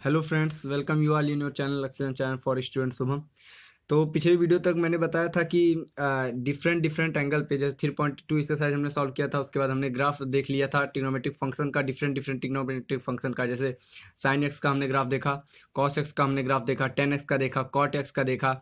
Hello friends, welcome you all in your channel लक्ष्य channel for student Shubham. तो पिछले video तक मैंने बताया था कि डिफरेंट डिफरेंट एंगल पे जैसे 3.2 एक्सरसाइज हमने सॉल्व किया था। उसके बाद हमने ग्राफ देख लिया था ट्रिग्नोमेट्रिक फंक्शन का, डिफरेंट डिफरेंट ट्रिग्नोमेट्रिक फंक्शन का। जैसे साइन एक्स का हमने ग्राफ देखा, कॉस एक्स का हमने ग्राफ देखा, टेन एक्स का देखा, कॉट एक्स का देखा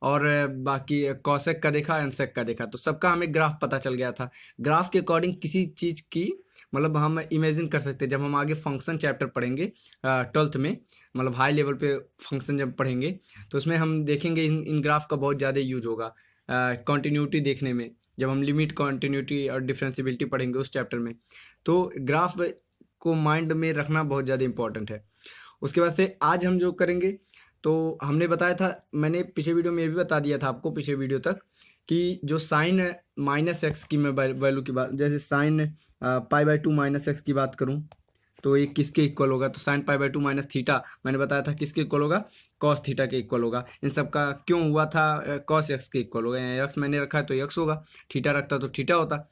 और बाकी कॉसेक का देखा, एनसेक का देखा। तो सबका हमें ग्राफ पता चल गया था। ग्राफ के अकॉर्डिंग किसी चीज़ की मतलब हम इमेजिन कर सकते हैं जब हम आगे फंक्शन चैप्टर पढ़ेंगे 12th में, मतलब हाई लेवल पे फंक्शन जब पढ़ेंगे तो उसमें हम देखेंगे इन ग्राफ का बहुत ज़्यादा यूज होगा कॉन्टिन्यूटी देखने में, जब हम लिमिट कॉन्टिन्यूटी और डिफरेंशियबिलिटी पढ़ेंगे उस चैप्टर में। तो ग्राफ को माइंड में रखना बहुत ज़्यादा इंपॉर्टेंट है। उसके बाद से आज हम जो करेंगे, तो हमने बताया था, मैंने पिछले वीडियो में ये भी बता दिया था आपको पिछले वीडियो तक, कि जो साइन माइनस एक्स की मैं वैल्यू की बात, जैसे sine pi by two minus x की बात करूं तो ये किसके इक्वल होगा। तो sine pi by two minus theta मैंने बताया था किसके इक्वल होगा, कॉस थीटा के इक्वल होगा। इन सब का क्यों हुआ था, कॉस एक्स के इक्वल होगा। एक्स मैंने रखा है तो एक्स होगा, थीटा रखता तो थीटा होता।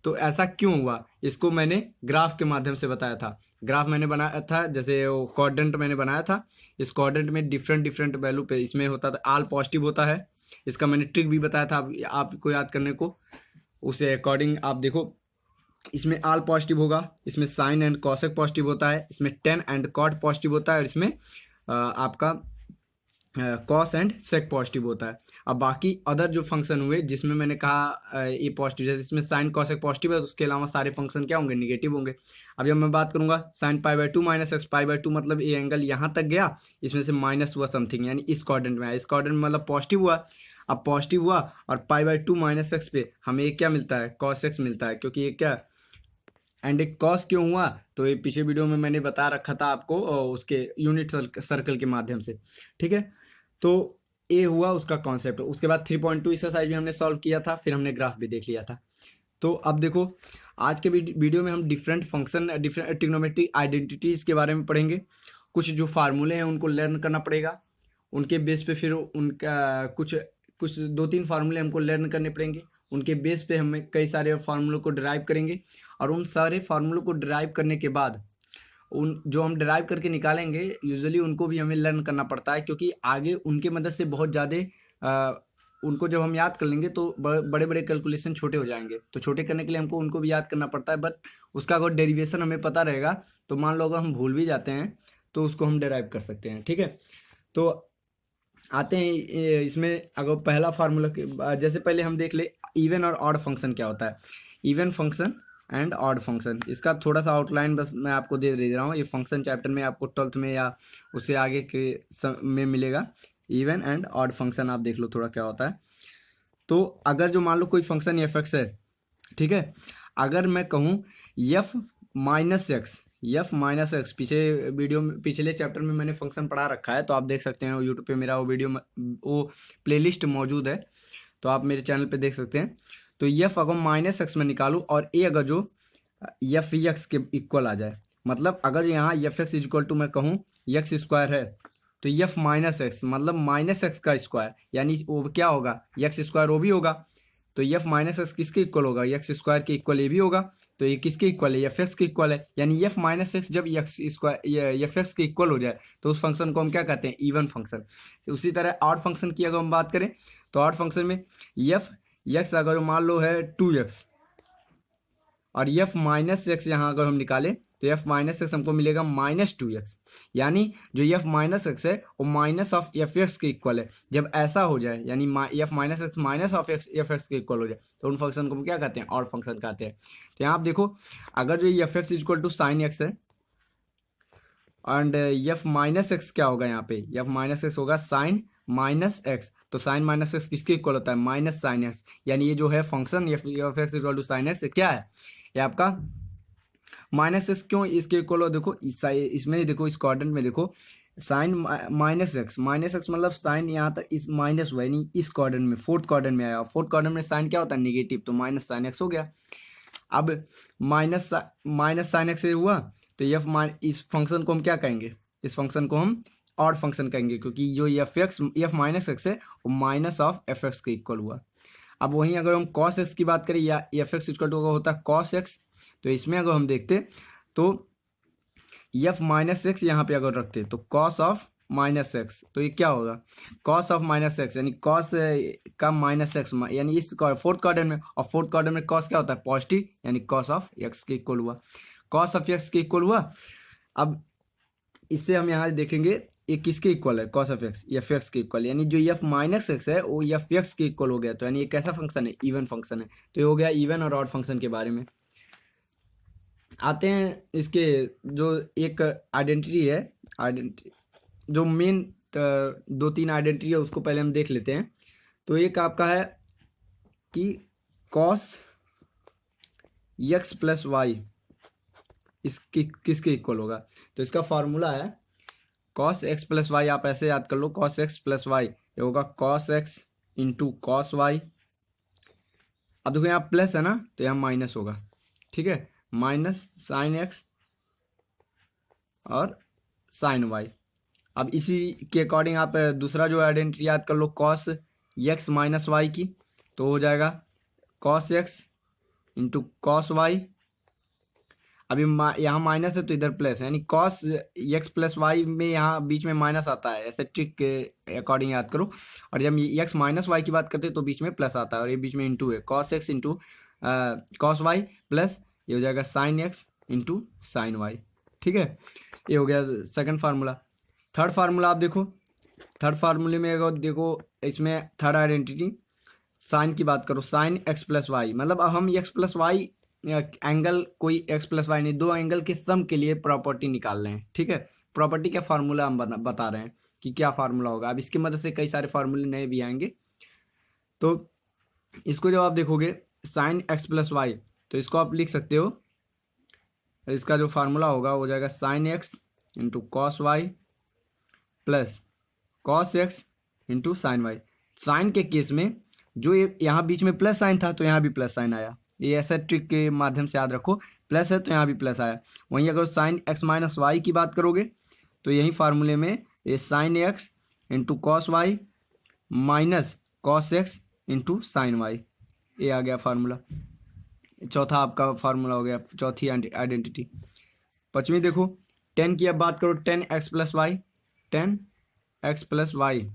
तो ऐसा क्यों हुआ, इसको मैंने ग्राफ के माध्यम से बताया था। ग्राफ मैंने बनाया था, जैसे वो क्वाड्रेंट मैंने बनाया था। इस क्वाड्रेंट में डिफरेंट डिफरेंट वैल्यू पे इसमें होता था, आल पॉजिटिव होता है। इसका मैंने ट्रिक भी बताया था आपको याद करने को, उसे अकॉर्डिंग आप देखो। इसमें आल पॉजिटिव होगा, इसमें साइन एंड कॉसेक पॉजिटिव होता है, इसमें टेन एंड कॉट पॉजिटिव होता है और इसमें आपका कॉस एंड सेक पॉजिटिव होता है। अब बाकी अदर जो फंक्शन हुए जिसमें मैंने कहा ये पॉजिटिव, जैसे इसमें साइन कॉसेक पॉजिटिव है तो उसके अलावा सारे फंक्शन क्या होंगे, निगेटिव होंगे। अब जब मैं बात करूंगा sine pi by two minus x, pi by two मतलब ये एंगल यहाँ तक गया, इसमें से माइनस हुआ समथिंग, यानी इस क्वाड्रेंट में आया, इस क्वाड्रेंट में मतलब पॉजिटिव हुआ। अब पॉजिटिव हुआ और pi by two minus x पे हमें क्या मिलता है, कॉस एक्स मिलता है, क्योंकि ये क्या एंड एक कॉस क्यों हुआ, तो ये पिछले वीडियो में मैंने बता रखा था आपको उसके यूनिट सर्कल के माध्यम से। ठीक है, तो ये हुआ उसका कॉन्सेप्ट। उसके बाद 3.2 एक्सरसाइज भी हमने सॉल्व किया था, फिर हमने ग्राफ भी देख लिया था। तो अब देखो, आज के वीडियो में हम different function, different trigonometric identities के बारे में पढ़ेंगे। कुछ जो फार्मूले हैं उनको लर्न करना पड़ेगा, उनके बेस पे फिर उनका कुछ कुछ दो तीन फार्मूले हमको लर्न करने पड़ेंगे। उनके बेस पे हमें कई सारे फार्मूलों को ड्राइव करेंगे और उन सारे फार्मूलों को ड्राइव करने के बाद उन जो हम ड्राइव करके निकालेंगे यूजुअली उनको भी हमें लर्न करना पड़ता है, क्योंकि आगे उनके मदद से बहुत ज़्यादा उनको जब हम याद कर लेंगे तो बड़े बड़े कैलकुलेशन छोटे हो जाएंगे। तो छोटे करने के लिए हमको उनको भी याद करना पड़ता है, बट उसका अगर डेरिवेशन हमें पता रहेगा तो मान लो अगर हम भूल भी जाते हैं तो उसको हम डेराइव कर सकते हैं। ठीक है, तो आते हैं इसमें। अगर पहला फार्मूला, जैसे पहले हम देख ले इवन और ऑड फंक्शन क्या होता है। Even function and odd function, इसका थोड़ा सा आउटलाइन बस मैं आपको दे रहा हूँ। ये फंक्शन चैप्टर में आपको 12th में या उससे आगे के में मिलेगा। इवन एंड ऑड फंक्शन आप देख लो थोड़ा क्या होता है। तो अगर जो मान लो कोई फंक्शन एफ एक्स है, ठीक है, अगर मैं कहूँ F minus x, F minus x, पिछले चैप्टर में मैंने फंक्शन पढ़ा रखा है, तो आप देख सकते हैं यूट्यूब पे मेरा वो वीडियो, वो प्लेलिस्ट मौजूद है, तो आप मेरे चैनल पे देख सकते हैं। तो एफ अगर माइनस एक्स में निकालूँ और ए अगर जो एफ एक्स के इक्वल आ जाए, मतलब अगर यहाँ एफ एक्स इक्वल टू मैं कहूँ एक्स स्क्वायर है, तो एफ माइनस एक्स मतलब माइनस एक्स का स्क्वायर, यानी वो क्या होगा, एक्स स्क्वायर वो भी होगा। तो एफ माइनस एक्स किसके इक्वल होगा, एक्स स्क्वायर के इक्वल ये भी होगा। तो ये किसके इक्वल है, एफ एक्स के इक्वल है। यानी एफ माइनस एक्स जब एक्स स्क्वायर एफ एक्स के इक्वल हो जाए तो उस फंक्शन को हम क्या कहते हैं, इवन फंक्शन। उसी तरह ऑड फंक्शन की अगर हम बात करें तो ऑड फंक्शन में एफ एक्स अगर मान लो है 2x और एफ माइनस एक्स यहाँ अगर हम निकालें तो एफ माइनस एक्स हमको मिलेगा -2x। यानी जो एफ माइनस एक्स है वो माइनस ऑफ एफ एक्स के इक्वल है। जब ऐसा हो जाए यानी F minus x minus of F x के इक्वल हो जाए तो उन फंक्शन को हम क्या कहते हैं, ऑड फंक्शन कहते हैं। तो यहाँ आप देखो, अगर जो f x equal to sine x है एंड एफ माइनस एक्स क्या होगा, यहाँ पे एफ माइनस एक्स होगा साइन माइनस एक्स। तो साइन माइनस एक्स किसके इक्वल होता है, माइनस साइन एक्स। यानी ये जो है function f x equal to sine x क्या है, ये आपका माइनस एक्स। क्यों इसके इक्वल हो, देखो इसमें देखो, इस क्वाड्रेंट में देखो, साइन माइनस एक्स मतलब साइन यहाँ तक इस माइनस हुआ, यानी इस क्वाड्रेंट में फोर्थ क्वाड्रेंट में आया। फोर्थ क्वाड्रेंट में साइन क्या होता है, नेगेटिव, तो माइनस साइन एक्स हो गया। अब माइनस माइनस साइन एक्स से हुआ तो इस फंक्शन को हम क्या कहेंगे, इस फंक्शन को हम ऑड फंक्शन कहेंगे, क्योंकि जो एफ माइनस एक्स है वो माइनस ऑफ एफ एक्स के इक्वल हुआ। अब वहीं अगर हम कॉस एक्स की बात करें या एफ एक्स इक्वल टू होता है कॉस एक्स, तो इसमें अगर हम देखते तो एफ माइनस एक्स यहाँ पे अगर रखते तो कॉस ऑफ माइनस एक्स, तो ये क्या होगा, कॉस ऑफ माइनस एक्स यानी कॉस का माइनस एक्स, यानी इस फोर्थ क्वाड्रेंट में, और फोर्थ क्वाड्रेंट में कॉस क्या होता है, पॉजिटिव, यानी कॉस ऑफ एक्स के इक्वल हुआ, कॉस ऑफ एक्स के इक्वल हुआ। अब इससे हम यहाँ देखेंगे ये किसके इक्वल है, cos of x, F x के इक्वल, यानी जो एफ माइनस एक्स है वो एफ एक्स के इक्वल हो गया। तो यानी ये कैसा फंक्शन है, इवन फंक्शन है। तो ये हो गया इवन और ऑड फंक्शन के बारे में। आते हैं इसके जो एक आइडेंटिटी है, आइडेंटिटी जो मेन 2-3 आइडेंटिटी है उसको पहले हम देख लेते हैं। तो एक आपका है कि कॉस एक्स प्लस वाई इसकी किसके इक्वल होगा। तो इसका फॉर्मूला है कॉस एक्स प्लस वाई, आप ऐसे याद कर लो, कॉस एक्स प्लस वाई ये होगा cos x into cos y. अब देखो यहाँ प्लस है ना, तो यहाँ माइनस होगा, ठीक है, माइनस साइन एक्स और साइन वाई। अब इसी के अकॉर्डिंग आप दूसरा जो आइडेंटिटी याद कर लो, कॉस एक्स माइनस वाई की, तो हो जाएगा cos x into cos y. अभी यहाँ माइनस है तो इधर प्लस है, यानी कॉस एक्स प्लस वाई में यहाँ बीच में माइनस आता है, ऐसे ट्रिक के अकॉर्डिंग याद करो। और जब एक्स माइनस वाई की बात करते हैं तो बीच में प्लस आता है, और ये बीच में इंटू है, cos x into cos y plus ये हो जाएगा sine x into sine y, ठीक है। ये हो गया सेकंड फार्मूला। थर्ड फार्मूला आप देखो, थर्ड फार्मूले में अगर देखो इसमें थर्ड आइडेंटिटी साइन की बात करो, साइन एक्स प्लस वाई, मतलब अब हम एक्स प्लस वाई एंगल, कोई एक्स प्लस वाई नहीं, दो एंगल के सम के लिए प्रॉपर्टी निकाल रहे हैं, ठीक है। प्रॉपर्टी का फार्मूला हम बता रहे हैं कि क्या फार्मूला होगा। अब इसकी मदद से कई सारे फार्मूले नए भी आएंगे। तो इसको जब आप देखोगे साइन एक्स प्लस वाई, तो इसको आप लिख सकते हो, इसका जो फार्मूला होगा हो जाएगा sine x into cos y plus cos x into sine y. Sine के केस में जो ये यहाँ बीच में प्लस साइन था तो यहाँ भी प्लस साइन आया, ये ऐसा ट्रिक के माध्यम से याद रखो, प्लस है तो यहाँ भी प्लस आया। वहीं अगर साइन एक्स माइनस वाई की बात करोगे तो यही फार्मूले में ये sine x into cos y minus cos x into sine y, ये आ गया फार्मूला। चौथा आपका फार्मूला हो गया, चौथी आइडेंटिटी। पांचवी देखो, 10 की अब बात करो, 10x plus y, 10x plus y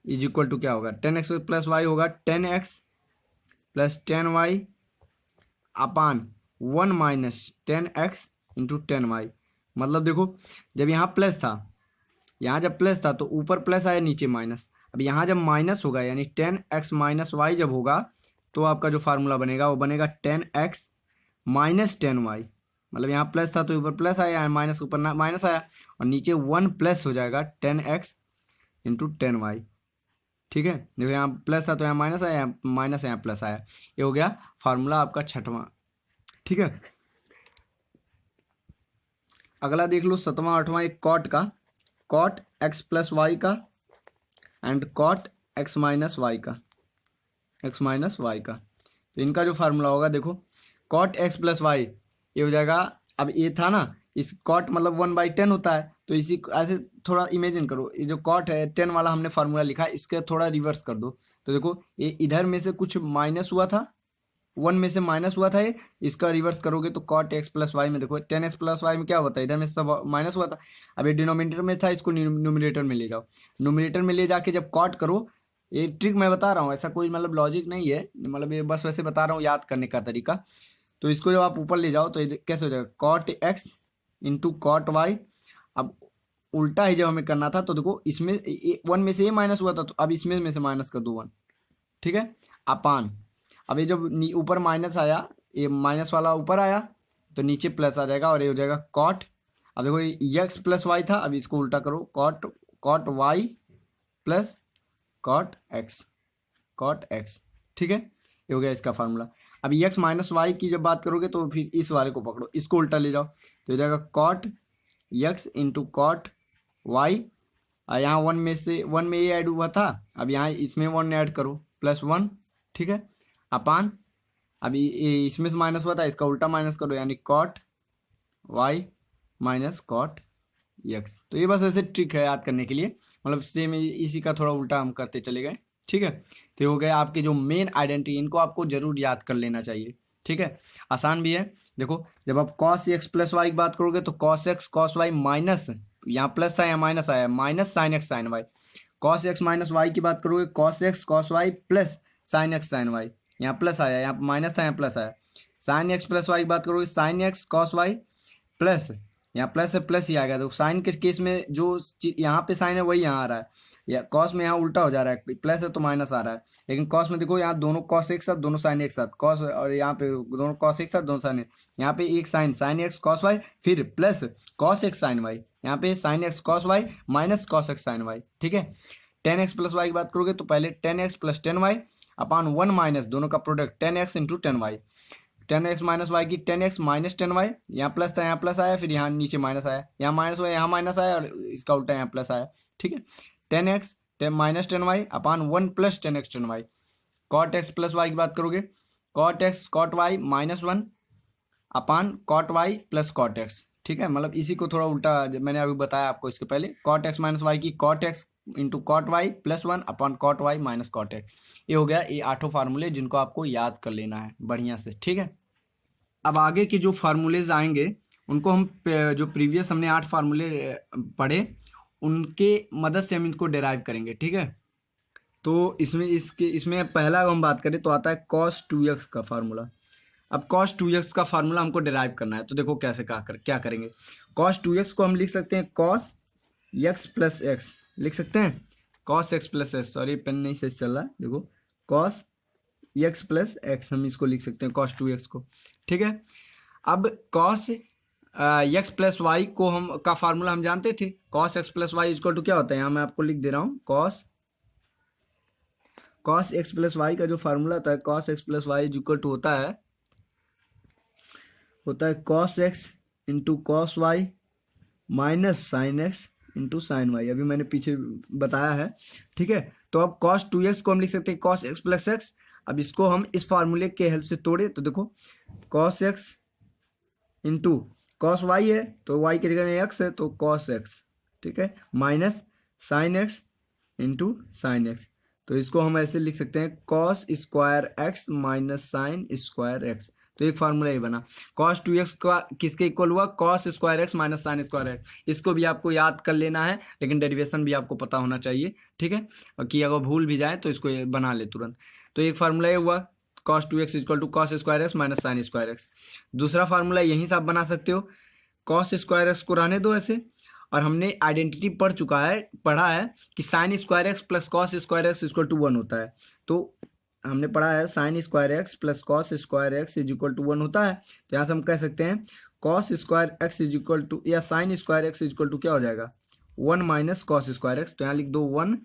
is equal to क्या होगा, 10x प्लस वाई होगा 10x प्लस 10y अपान 1 माइनस 10x इंटू 10y। मतलब देखो जब यहाँ प्लस था, यहाँ जब प्लस था तो ऊपर प्लस आया नीचे माइनस। अब यहाँ जब माइनस होगा यानी 10x माइनस वाई जब होगा तो आपका जो फार्मूला बनेगा वो बनेगा 10x माइनस 10y। मतलब यहाँ प्लस था तो ऊपर प्लस आया, यहाँ माइनस ऊपर माइनस आया, और नीचे 1 प्लस हो जाएगा 10x इंटू 10y, ठीक है। देखो यहाँ प्लस था तो यहाँ माइनस आया, यहाँ माइनस यहाँ प्लस आया, ये हो गया फार्मूला आपका छठवां, ठीक है। अगला देख लो सातवां आठवां, एक कॉट का, कॉट एक्स प्लस वाई का and cot x minus y का, एक्स माइनस वाई का। तो इनका जो फार्मूला होगा देखो, कॉट एक्स प्लस वाई ये हो जाएगा, अब ये था ना, इस कॉट मतलब 1/10 होता है, तो इसी ऐसे थोड़ा इमेजिन करो, ये जो कॉट है 10 वाला हमने फार्मूला लिखा है, इसके थोड़ा रिवर्स कर दो। तो देखो ये इधर में से कुछ माइनस हुआ था, 1 में से माइनस हुआ था, ये इसका रिवर्स करोगे तो कॉट एक्स प्लस वाई में देखो 10x प्लस वाई में क्या होता है, इधर में सब माइनस हुआ था, अब ये डिनोमिनेटर में था, इसको न्यूमिनेटर में ले जाओ। न्यूमिनेटर में ले जाके जब कॉट करो, ये ट्रिक मैं बता रहा हूँ, ऐसा कोई मतलब लॉजिक नहीं है, मतलब ये बस वैसे बता रहा हूँ याद करने का तरीका। तो इसको जब आप ऊपर ले जाओ तो ये कैसे हो जाएगा, cot x into cot y. अब उल्टा ही जब हमें करना था तो देखो इसमें 1 में से ये माइनस हुआ था, तो अब इसमें में से माइनस कर दो 1, ठीक है, अपान। अब ये जब ऊपर माइनस आया, ये माइनस वाला ऊपर आया तो नीचे प्लस आ जाएगा, और ये हो जाएगा कॉट। अब देखो ये एक्स प्लस वाई था, अब इसको उल्टा करो, cot cot y plus cot x, cot x, ठीक है, ये हो गया इसका फार्मूला। अब एक्स माइनस वाई की जब बात करोगे तो फिर इस वाले को पकड़ो, इसको उल्टा ले जाओ, तो हो जाएगा cot x into cot y. यहाँ 1 में से 1 में ये ऐड हुआ था, अब यहाँ इसमें 1 ऐड करो +1, ठीक है, अपान। अभी इसमें से माइनस हुआ था, इसका उल्टा माइनस करो, यानी cot y minus cot x. तो ये बस ऐसे ट्रिक है याद करने के लिए, मतलब सेम इसी का थोड़ा उल्टा हम करते चले गए, ठीक है। तो ये हो गया आपके जो मेन आइडेंटिटी, इनको आपको जरूर याद कर लेना चाहिए, ठीक है, आसान भी है। देखो जब आप कॉस एक्स प्लस वाई की बात करोगे तो cos x cos y minus, यहाँ प्लस था यहाँ माइनस आया, minus sine x sine y. Cos x minus y की बात करोगे cos x cos y plus sine x sine y, यहाँ प्लस आया, यहाँ माइनस था यहाँ प्लस आया। साइन एक्स प्लस वाई की बात करोगे sine x cos y plus, यहाँ प्लस से प्लस ही आ गया। तो साइन के केस में जो यहाँ पे साइन है वही यहाँ आ रहा है, या कॉस में यहाँ उल्टा हो जा रहा है, प्लस है तो माइनस आ रहा है। लेकिन कॉस में देखो यहाँ दोनों कॉस एक साथ दोनों साइन एक साथ, कॉस और यहाँ पे दोनों कॉस एक साथ दोनों साइन, यहाँ पे एक sine sine x cos y फिर plus cos x sine y, यहाँ पे sine x cos y minus cos x sine y. ठीक है, टेन एक्स प्लस वाई की बात करोगे तो पहले tan x plus tan y upon one minus दोनों का product tan x into tan y. Tan x minus y की tan x minus tan y, यहाँ प्लस था यहाँ प्लस आया, फिर यहाँ नीचे माइनस आया, यहाँ माइनस हुआ यहाँ माइनस आया और इसका उल्टा यहाँ प्लस आया। ठीक है, tan x minus tan y upon one plus tan x tan y. Cot x plus y की बात करोगे cot x cot y minus one upon cot y plus cot x. ठीक है, मतलब इसी को थोड़ा उल्टा मैंने अभी बताया आपको इसके पहले, कॉट एक्स माइनस वाई की cot x into cot y plus one upon cot y minus cot x. ये हो गया ये 8 फार्मूले जिनको आपको याद कर लेना है बढ़िया से। ठीक है, अब आगे के जो फार्मूलेज आएंगे उनको हम जो प्रीवियस हमने 8 फार्मूले पढ़े उनके मदद से हम इनको डिराइव करेंगे। ठीक है, तो इसमें पहला हम बात करें तो आता है cos 2x का फार्मूला। अब cos 2x का फार्मूला हमको डिराइव करना है, तो देखो कैसे क्या करेंगे। cos 2x को हम लिख सकते हैं cos x प्लस एक्स, लिख सकते हैं cos x plus x, sorry pen नहीं सही चल रहा है, देखो cos x प्लस एक्स हम इसको लिख सकते हैं cos 2x को। ठीक है, अब cos x प्लस वाई को हम का फार्मूला हम जानते थे, cos x plus y equal to क्या होता है, यहाँ मैं आपको लिख दे रहा हूँ cos x प्लस वाई का जो फार्मूला होता है cos x plus y equal to होता है cos x into cos y minus sine x into sine y, अभी मैंने पीछे बताया है। ठीक है, तो अब cos 2x को हम लिख सकते हैं cos x प्लस एक्स। अब इसको हम इस फार्मूले के हेल्प से तोड़े तो देखो cos x into cos y है तो y की जगह में x है तो cos x, ठीक है, minus sine x into sine x. तो इसको हम ऐसे लिख सकते हैं cos square x minus sine square x. तो एक फार्मूला ये बना। cos 2x का किसके इक्वल हुआ, cos square x minus sine square x. इसको भी आपको याद कर लेना है, लेकिन डेरिवेशन भी आपको पता होना चाहिए। ठीक है, और कि अगर भूल भी जाए तो इसको ये बना ले तुरंत। तो एक फार्मूला ये हुआ cos 2x equal to cos square x minus sine square x. दूसरा फार्मूला यहीं से आप बना सकते हो, cos स्क्वायर एक्स को रहने दो ऐसे, और हमने आइडेंटिटी पढ़ा है कि sine square x plus cos square x equal to 1 होता है। तो हमने पढ़ा है sine square x plus cos square x is equal to 1 होता है। तो यहाँ से हम कह सकते हैं cos square x is equal to, या sine square x is equal to क्या हो जाएगा 1 माइनस कॉस स्क्वायर एक्स। तो यहाँ लिख दो 1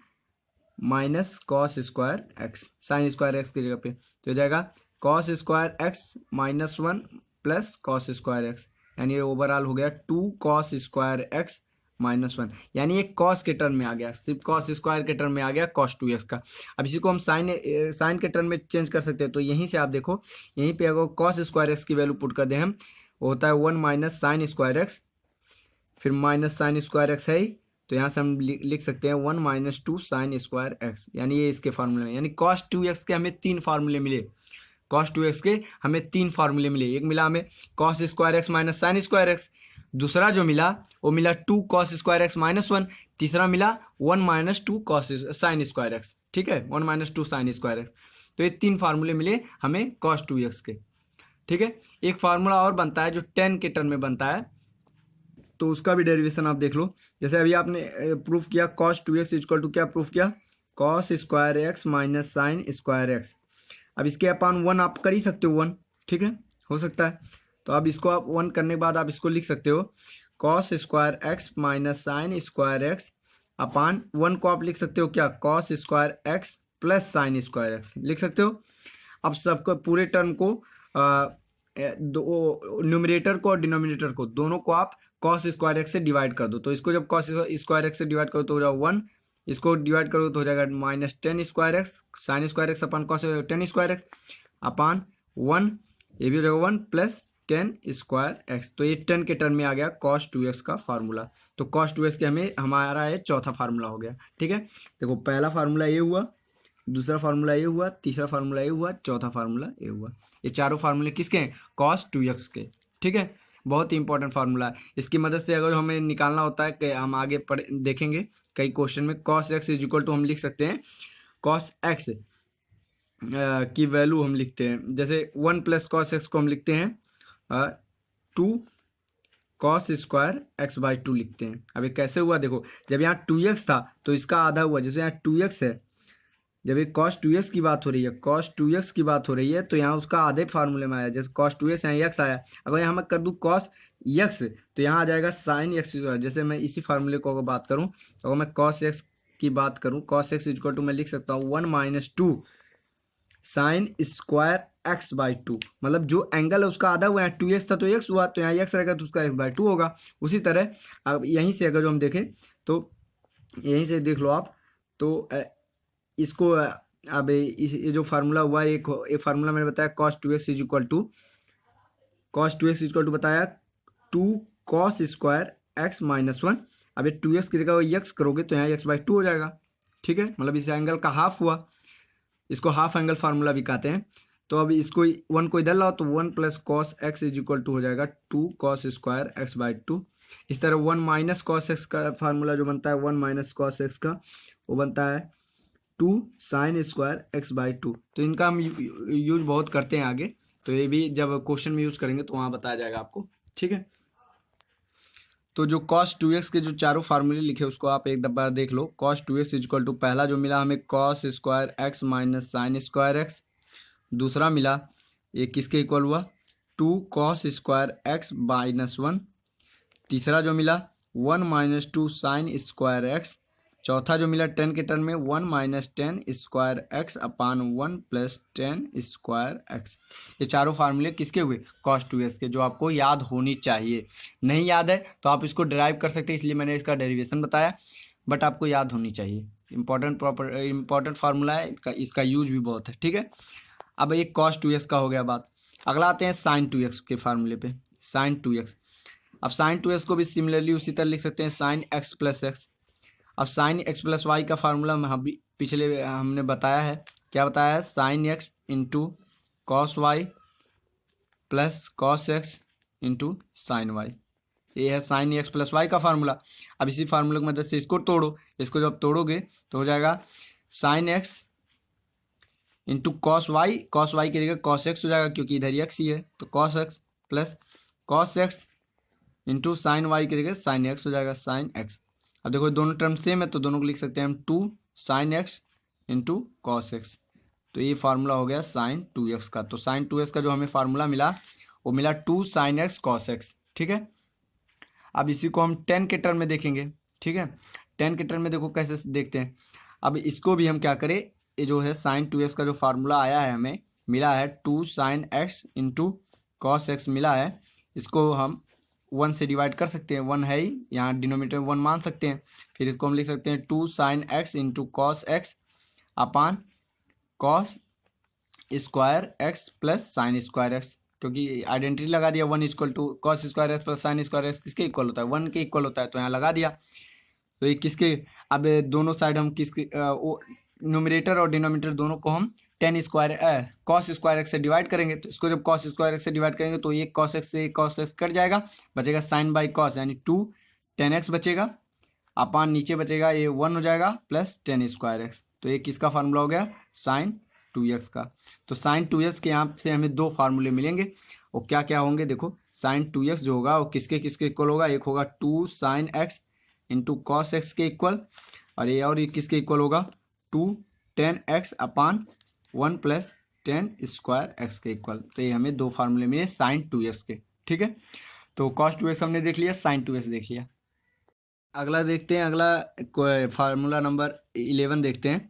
minus cos square x sine square x की जगह पे, तो हो जाएगा cos square x minus 1 plus cos square x, यानी ये ओवरऑल हो गया 2 कॉस स्क्वायर एक्स माइनस 1, यानी एक कॉस के टर्म में आ गया, सिर्फ कॉस स्क्वायर के टर्म में आ गया cos 2x का। अब इसी को हम साइन के टर्म में चेंज कर सकते हैं। तो यहीं से आप देखो यहीं पे अगर cos स्क्वायर एक्स की वैल्यू पुट कर दें हम, वो होता है 1 माइनस साइन स्क्वायर एक्स, फिर माइनस साइन स्क्वायर एक्स है ही, तो यहाँ से हम लिख सकते हैं 1 माइनस 2 साइन स्क्वायर एक्स, यानी ये इसके फार्मूले में, यानी cos 2x के हमें 3 फार्मूले मिले। cos 2x के हमें 3 फार्मूले मिले, एक मिला हमें cos square x minus sine square x, दूसरा जो मिला वो मिला 2 cos स्क्वायर एक्स माइनस 1, तीसरा मिला 1 minus 2 cos sign square x. ठीक है, 1 माइनस 2 साइन स्क्वायर एक्स। तो ये 3 फार्मूले मिले हमें cos 2x के। ठीक है, एक फार्मूला और बनता है जो 10 के टर्म में बनता है, तो उसका भी डेरिवेशन आप देख लो। जैसे अभी आपने प्रूफ किया cos 2x इक्वल टू क्या प्रूफ किया, cos square x minus sine square x. अब इसके अपान 1 आप कर ही सकते हो 1, ठीक है, हो सकता है। तो अब इसको आप 1 करने के बाद आप इसको लिख सकते हो cos square x minus sine square x upon 1 को आप लिख सकते हो क्या cos square x plus sine square x लिख सकते हो। अब सबको पूरे टर्म को न्यूमरेटर को और डिनोमिनेटर को दोनों को आप cos स्क्वायर एक्स से डिवाइड कर दो। तो इसको जब cos स्क्वायर एक्स से डिवाइड करो तो हो जाएगा 1, इसको डिवाइड करो तो हो जाएगा minus 10 square x sine square x upon cos 10 square x upon 1, ये भी हो जाएगा 1 प्लस 10 स्क्वायर एक्स। तो ये 10 के टर्म में आ गया cos 2x का फार्मूला। तो cos 2x के हमारा ये चौथा फार्मूला हो गया। ठीक है, देखो पहला फार्मूला ये हुआ, दूसरा फार्मूला ये हुआ, तीसरा फार्मूला ये हुआ, चौथा फार्मूला ये हुआ। ये चारों फार्मूले किसके हैं? cos 2x के। ठीक है, बहुत ही इंपॉर्टेंट फार्मूला है। इसकी मदद से अगर हमें निकालना होता है कि हम आगे पढ़ देखेंगे कई क्वेश्चन में, cos x is equal to हम लिख सकते हैं cos x की वैल्यू हम लिखते हैं, जैसे 1 प्लस कॉस एक्स को हम लिखते हैं 2 cos स्क्वायर एक्स बाई 2 लिखते हैं। अब ये कैसे हुआ देखो, जब यहाँ 2x था तो इसका आधा हुआ, जैसे यहाँ 2x है, जब ये cos 2x की बात हो रही है, cos 2x की बात हो रही है तो यहाँ उसका आधे फार्मूले में आया, जैसे cos 2x यहाँ x आया, अगर यहाँ मैं कर दूँ cos x तो यहाँ आ जाएगा sin x। जैसे मैं इसी फार्मूले को अगर बात करूँ, अगर मैं cos x की बात करूँ, cos x इक्वल टू मैं लिख सकता हूँ 1 minus 2 sign square x by 2, मतलब जो एंगल है उसका आधा हुआ है, 2x था तो x हुआ, तो यहाँ x रहेगा तो उसका x बाई 2 होगा। उसी तरह अब यहीं से अगर जो हम देखें तो यहीं से देख लो आप, तो इसको अब ये जो फार्मूला हुआ, एक फार्मूला मैंने बताया cos 2x is equal to बताया 2 cos स्क्वायर एक्स माइनस 1। अब ये 2x की जगह x करोगे तो यहाँ x बाई 2 हो जाएगा। ठीक है, मतलब इस एंगल का हाफ हुआ, इसको हाफ एंगल फार्मूला भी कहते हैं। तो अब इसको 1 को इधर लाओ तो 1 plus cos x is equal to हो जाएगा 2 cos स्क्वायर एक्स बाई 2। इस तरह 1 माइनस कॉस एक्स का फार्मूला जो बनता है, 1 माइनस कॉस एक्स का वो बनता है 2 साइन स्क्वायर एक्स बाई 2। तो इनका हम यूज बहुत करते हैं आगे, तो ये भी जब क्वेश्चन में यूज करेंगे तो वहाँ बताया जाएगा आपको। ठीक है, तो जो cos 2x के जो चारों फार्मूले लिखे उसको आप एक बार देख लो। cos 2x इक्वल टू पहला जो मिला हमें cos square x minus sine square x, दूसरा मिला ये किसके इक्वल हुआ 2 cos स्क्वायर एक्स माइनस 1, तीसरा जो मिला 1 माइनस 2 साइन स्क्वायर एक्स, चौथा जो मिला 10 के टर्म में 1 minus 10 square x upon 1 plus 10 square x. ये चारों फार्मूले किसके हुए? cos 2x के, जो आपको याद होनी चाहिए। नहीं याद है तो आप इसको डिराइव कर सकते हैं, इसलिए मैंने इसका डेरिवेशन बताया, बट आपको याद होनी चाहिए। इंपॉर्टेंट फार्मूला है, इसका यूज भी बहुत है। ठीक है, अब एक cos 2x का हो गया बात। अगला आते हैं sin 2x के फार्मूले पे, sin 2x। अब sin 2x को भी सिमिलरली उसी तरह लिख सकते हैं sin x प्लस एक्स। अब साइन एक्स प्लस वाई का फार्मूला हम पिछले हमने बताया है, क्या बताया है? Sine x into cos y plus cos x into sine y, ये है साइन एक्स प्लस वाई का फार्मूला। अब इसी फार्मूले की मदद से इसको तोड़ो, इसको जब तोड़ोगे तो हो जाएगा sine x into cos y की जगह कॉस एक्स हो जाएगा क्योंकि इधर एक्स ही है, तो cos x plus cos x into sine y की जगह साइन एक्स हो जाएगा, साइन एक्स। अब देखो दोनों टर्म सेम है तो दोनों को लिख सकते हैं हम 2 sine x into cos x. तो ये फार्मूला हो गया साइन 2x का। तो साइन 2x का जो हमें फार्मूला मिला वो मिला 2 साइन एक्स कॉस एक्स। ठीक है, अब इसी को हम 10 के टर्म में देखेंगे। ठीक है, 10 के टर्म में देखो कैसे देखते हैं। अब इसको भी हम क्या करें, ये जो है साइन 2x का जो फार्मूला आया है हमें मिला है 2 sine x into cos x मिला है, इसको हम 1 से डिवाइड कर सकते हैं, 1 है ही यहाँ डिनोमिनेटर 1 मान सकते हैं। फिर इसको हम लिख सकते हैं 2 sine x into cos x upon cos square x plus sine square x, क्योंकि आइडेंटिटी लगा दिया 1 equal to cos square x plus sine square x किसके इक्वल होता है? 1 के इक्वल होता है, तो यहाँ लगा दिया। तो ये किसके, अब दोनों साइड हम किसके न्यूमरेटर और डिनोमिनेटर दोनों को हम 10 स्क्वायर कॉस स्क्वायर एक्स से डिवाइड करेंगे। तो इसको जब कॉस स्क्वायर एक्स से डिवाइड करेंगे तो एक कॉस एक्स से एक कॉस एक्स कट जाएगा, बचेगा साइन बाई कॉस, यानी 2 10x बचेगा अपान नीचे बचेगा ये 1 हो जाएगा प्लस 10 स्क्वायर एक्स। तो ये किसका फार्मूला हो गया? साइन 2x का। तो साइन 2x के यहाँ से हमें 2 फार्मूले मिलेंगे, और क्या क्या होंगे देखो। साइन 2x जो होगा वो किसके किसके इक्वल होगा? एक होगा 2 sine x into cos x के इक्वल, और ये किसके इक्वल होगा? 2 10x upon 1 plus 10 square x के इक्वल। तो ये हमें 2 फार्मूले मिले साइन 2x के। ठीक है, तो कॉस 2x हमने देख लिया, साइन 2x देख लिया। अगला देखते हैं, अगला फार्मूला नंबर 11 देखते हैं।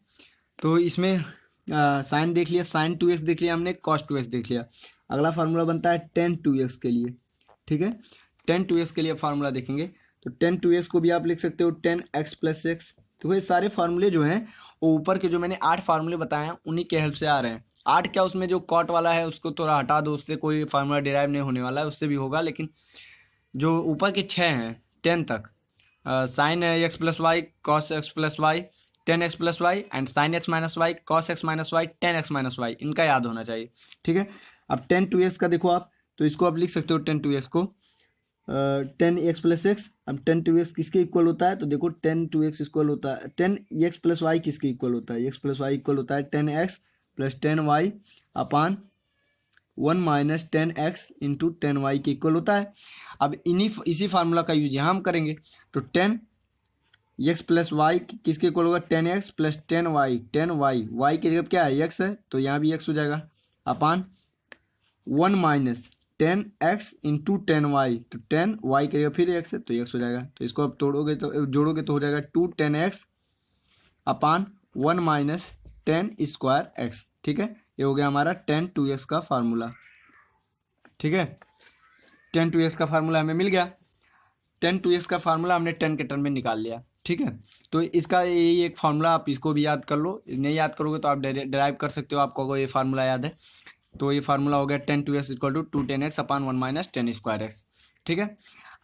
तो इसमें साइन देख लिया, साइन 2x देख लिया हमने, कॉस 2x देख लिया। अगला फार्मूला बनता है tan 2x के लिए। ठीक है, tan 2x के लिए फार्मूला देखेंगे। तो tan 2x को भी आप लिख सकते हो 10x प्लस एक्स। तो ये सारे फार्मूले जो हैं वो ऊपर के जो मैंने 8 फार्मूले बताए हैं उन्हीं के हेल्प से आ रहे हैं। 8 क्या, उसमें जो कॉट वाला है उसको थोड़ा हटा दो, उससे कोई फार्मूला डिराइव नहीं होने वाला है, उससे भी होगा। लेकिन जो ऊपर के 6 हैं 10 तक, sine x plus y, cos x plus y, 10x plus y and sine x minus y, cos x minus y, 10x minus y, इनका याद होना चाहिए। ठीक है, अब 10 2x का देखो आप, तो इसको आप लिख सकते हो 10 2x को 10x प्लस एक्स। अब 10 2x किसके इक्वल होता है, तो देखो 10 2x इक्वल होता है 10x प्लस वाई किसके इक्वल होता है, x प्लस वाई इक्वल होता है 10x प्लस 10y अपान 1 माइनस 10x इंटू 10y के इक्वल होता है। अब इसी फार्मूला का यूज यहाँ हम करेंगे, तो 10x प्लस वाई किसके इक्वल होगा, 10x प्लस 10y, 10y की जगह क्या है x है, तो यहाँ भी x हो जाएगा अपान 1 माइनस 10x इंटू 10y, तो 10y की जगह फिर x है तो x हो जाएगा। तो इसको अब तोड़ोगे तो जोड़ोगे तो हो जाएगा 2 10x upon 1 minus 10 square x। ठीक है, ये हो गया हमारा 10 2x का फार्मूला। ठीक है, 10 2x का फार्मूला हमें मिल गया। 10 2x का फार्मूला हमने 10 के टर्म में निकाल लिया। ठीक है, तो इसका यही एक फार्मूला, आप इसको भी याद कर लो, नहीं याद करोगे तो आप डिराइव कर सकते हो, आपको ये फार्मूला याद है। तो ये फार्मूला हो गया 10 2x equal to 2 10x upon 1 minus 10 square x. ठीक है,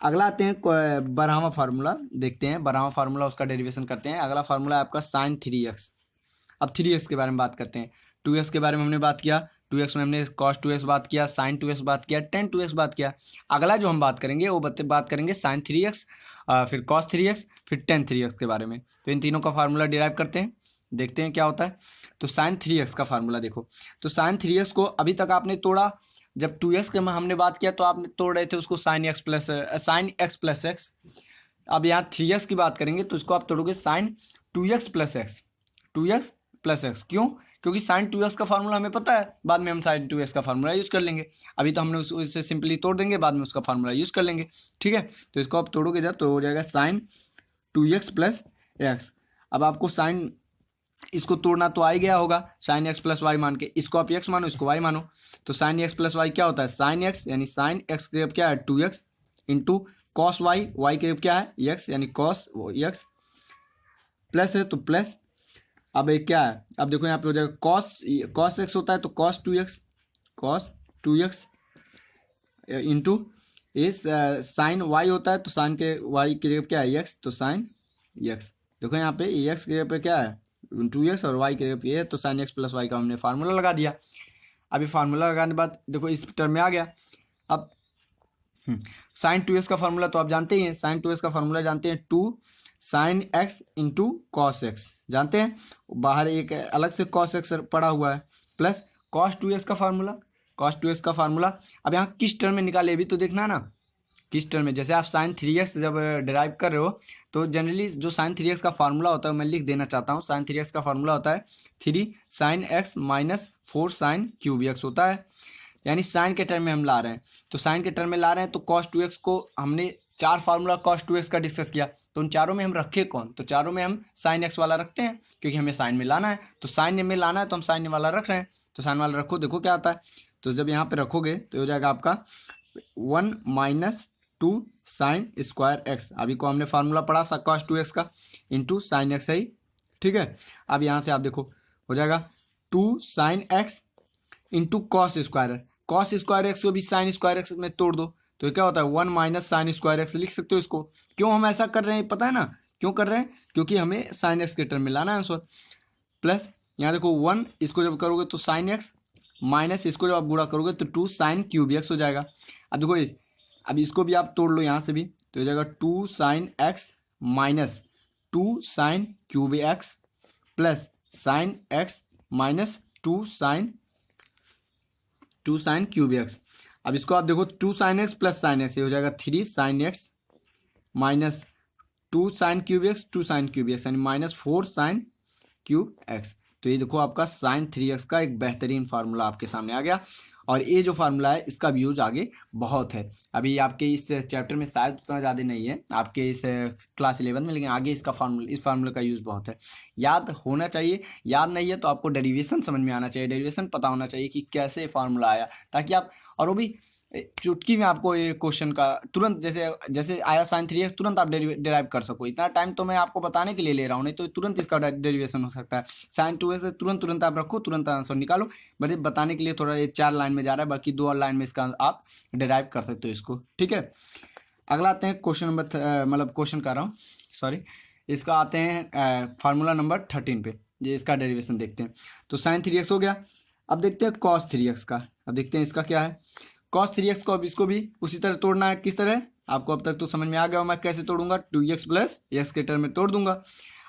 अगला आते हैं बारहवां फार्मूला, देखते हैं बारहवां फार्मूला, उसका डेरिवेशन करते हैं। अगला फार्मूला है आपका साइन 3x। अब 3x के बारे में बात करते हैं। 2x के बारे में हमने बात किया, 2x में हमने cos 2x बात किया, sin 2x बात किया, tan 2x बात किया। अगला जो हम बात करेंगे वो बात करेंगे sin 3x, फिर cos 3x, फिर tan 3x के बारे में। तो इन तीनों का फार्मूला डिराइव करते हैं, देखते हैं क्या होता है। तो sin 3x का फार्मूला देखो, तो sin 3x को अभी तक आपने तोड़ा, जब 2x के हमने बात किया तो आपने तोड़ रहे थे उसको sin x प्लस x। अब यहाँ 3x की बात करेंगे तो इसको आप तोड़ोगे sin 2x plus x, 2x plus x. क्यों, क्योंकि साइन 2x का फार्मूला हमें पता है, बाद में हम साइन 2x का फार्मूला यूज कर लेंगे। अभी तो हमने उससे सिंपली तोड़ देंगे, बाद में उसका फार्मूला यूज कर लेंगे। ठीक है, तो इसको आप तोड़ोगे जब तो हो जाएगा साइन 2x प्लस एक्स। अब आपको साइन इसको तोड़ना तो आ ही गया होगा, साइन एक्स प्लस वाई मान के, इसको आप एक्स मानो, इसको वाई मानो। तो साइन एक्स प्लस वाई क्या होता है, साइन एक्स यानी साइन एक्स के क्या है 2x into cos Y, Y के क्या है एक्स यानी कॉस एक्स, प्लस है तो प्लस। अब एक क्या है, अब देखो यहाँ पे हो जाएगा कॉस एक्स होता है तो कॉस 2x इंटू इस साइन वाई होता है तो साइन के वाई की जगह क्या है एक्स, तो साइन एक्स। देखो यहाँ पे एक्स की जगह पे क्या है 2x और वाई की जगह पे ये है, तो साइन एक्स प्लस वाई का हमने फार्मूला लगा दिया। अभी फार्मूला लगाने के बाद देखो इस टर्म में आ गया। अब साइन 2x का फार्मूला तो आप जानते ही हैं, साइन 2x का फार्मूला जानते हैं 2 sine x into cos x, जानते हैं, बाहर एक अलग से कॉस एक्स पड़ा हुआ है, प्लस कॉस 2x का फार्मूला, कॉस 2x का फार्मूला। अब यहाँ किस टर्म में निकाले भी तो देखना ना, किस टर्म में। जैसे आप साइन 3x जब डिराइव कर रहे हो तो जनरली जो साइन 3x का फार्मूला होता है मैं लिख देना चाहता हूँ। साइन 3x का फार्मूला होता है 3 sign x minus 4 sine cube x होता है, यानी साइन के टर्म में हम ला रहे हैं। तो साइन के टर्म में ला रहे हैं तो कॉस 2x को हमने 4 फार्मूला cos 2x का डिस्कस किया, तो उन चारों में हम रखे कौन, तो चारों में हम साइन एक्स वाला रखते हैं, क्योंकि हमें साइन में लाना है। तो साइन में लाना है तो हम साइन वाला रख रहे हैं, तो साइन वाला रखो, देखो क्या आता है। तो जब यहाँ पे रखोगे तो हो जाएगा आपका 1 माइनस 2 साइन स्क्वायर एक्स। अभी को हमने फार्मूला पढ़ा cos 2x का इंटू साइन एक्स है ही। ठीक है, अब यहाँ से आप देखो हो जाएगा 2 sine x into cos square x को भी साइन स्क्वायर एक्स में तोड़ दो तो क्या होता है 1 माइनस साइन स्क्वायर एक्स लिख सकते हो इसको। क्यों हम ऐसा कर रहे हैं पता है ना, क्यों कर रहे हैं, क्योंकि हमें साइन एक्स के टर्म में लाना है आंसर। प्लस यहाँ देखो 1 इसको जब करोगे तो साइन एक्स, माइनस इसको जब आप गुणा करोगे तो 2 साइन क्यूब एक्स हो जाएगा। अब देखो अब इसको भी आप तोड़ लो यहाँ से भी, तो हो जाएगा 2 sine x minus 2 sine cube x plus sine x minus 2 sine cube x. अब इसको आप देखो 2 sine x plus sine x, ये हो जाएगा 3 sign x minus 2 sine cube x, 2 sine cube x यानी माइनस 4 साइन क्यूब एक्स। तो ये देखो आपका साइन 3x का एक बेहतरीन फार्मूला आपके सामने आ गया। और ये जो फार्मूला है इसका भी यूज आगे बहुत है, अभी आपके इस चैप्टर में शायद उतना ज़्यादा नहीं है आपके इस क्लास 11 में, लेकिन आगे इसका इस फार्मूले का यूज़ बहुत है, याद होना चाहिए। याद नहीं है तो आपको डेरिवेशन समझ में आना चाहिए, डेरिवेशन पता होना चाहिए कि कैसे फार्मूला आया, ताकि आप, और वो भी चुटकी में आपको ये क्वेश्चन का तुरंत जैसे आया साइन 3x तुरंत आप डेराइव कर सको। इतना टाइम तो मैं आपको बताने के लिए ले रहा हूँ, नहीं तो तुरंत इसका डेरिवेशन हो सकता है। साइन 2x से तुरंत आप रखो, तुरंत आंसर निकालो। बट बताने के लिए थोड़ा ये 4 लाइन में जा रहा है, बाकी 2 लाइन में इसका आप डेराइव कर सकते हो इसको। ठीक है, अगला आते हैं क्वेश्चन नंबर, मतलब क्वेश्चन कर रहा हूँ सॉरी, इसका आते हैं फार्मूला नंबर 13 पे, ये इसका डेरिवेशन देखते हैं। तो साइन 3x हो गया। अब देखते हैं कॉस 3x का। अब देखते हैं इसका क्या है। कॉस 3x को अब इसको भी उसी तरह तोड़ना है। किस तरह, आपको अब तक तो समझ में आ गया, मैं कैसे तोड़ूंगा, 2x प्लस एक्स के टर्म में तोड़ दूंगा।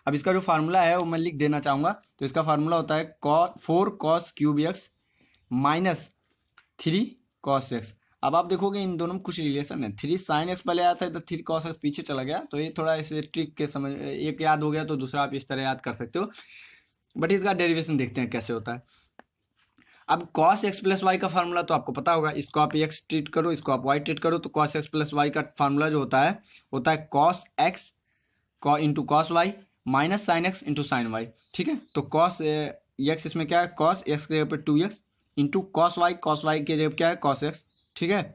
अब इसका जो फार्मूला है वो मैं लिख देना चाहूँगा। तो इसका फार्मूला होता है 4 cos cube x minus 3 cos x. अब आप देखोगे इन दोनों में कुछ रिलेशन है। 3 sin x पहले आया था, इधर 3 cos x पीछे चला गया। तो ये थोड़ा इसे ट्रिक के समझ, एक याद हो गया तो दूसरा आप इस तरह याद कर सकते हो। बट इसका डेरिवेशन देखते हैं कैसे होता है। अब cos x प्लस वाई का फार्मूला तो आपको पता होगा। इसको आप x ट्रीट करो, इसको आप y ट्रीट करो, तो cos x प्लस वाई का फार्मूला जो होता है cos x into cos y minus sine x into sine y. ठीक है, तो cos x इसमें क्या है, cos x के जगह पे 2x इंटू कॉस वाई के जगह क्या है cos x। ठीक है,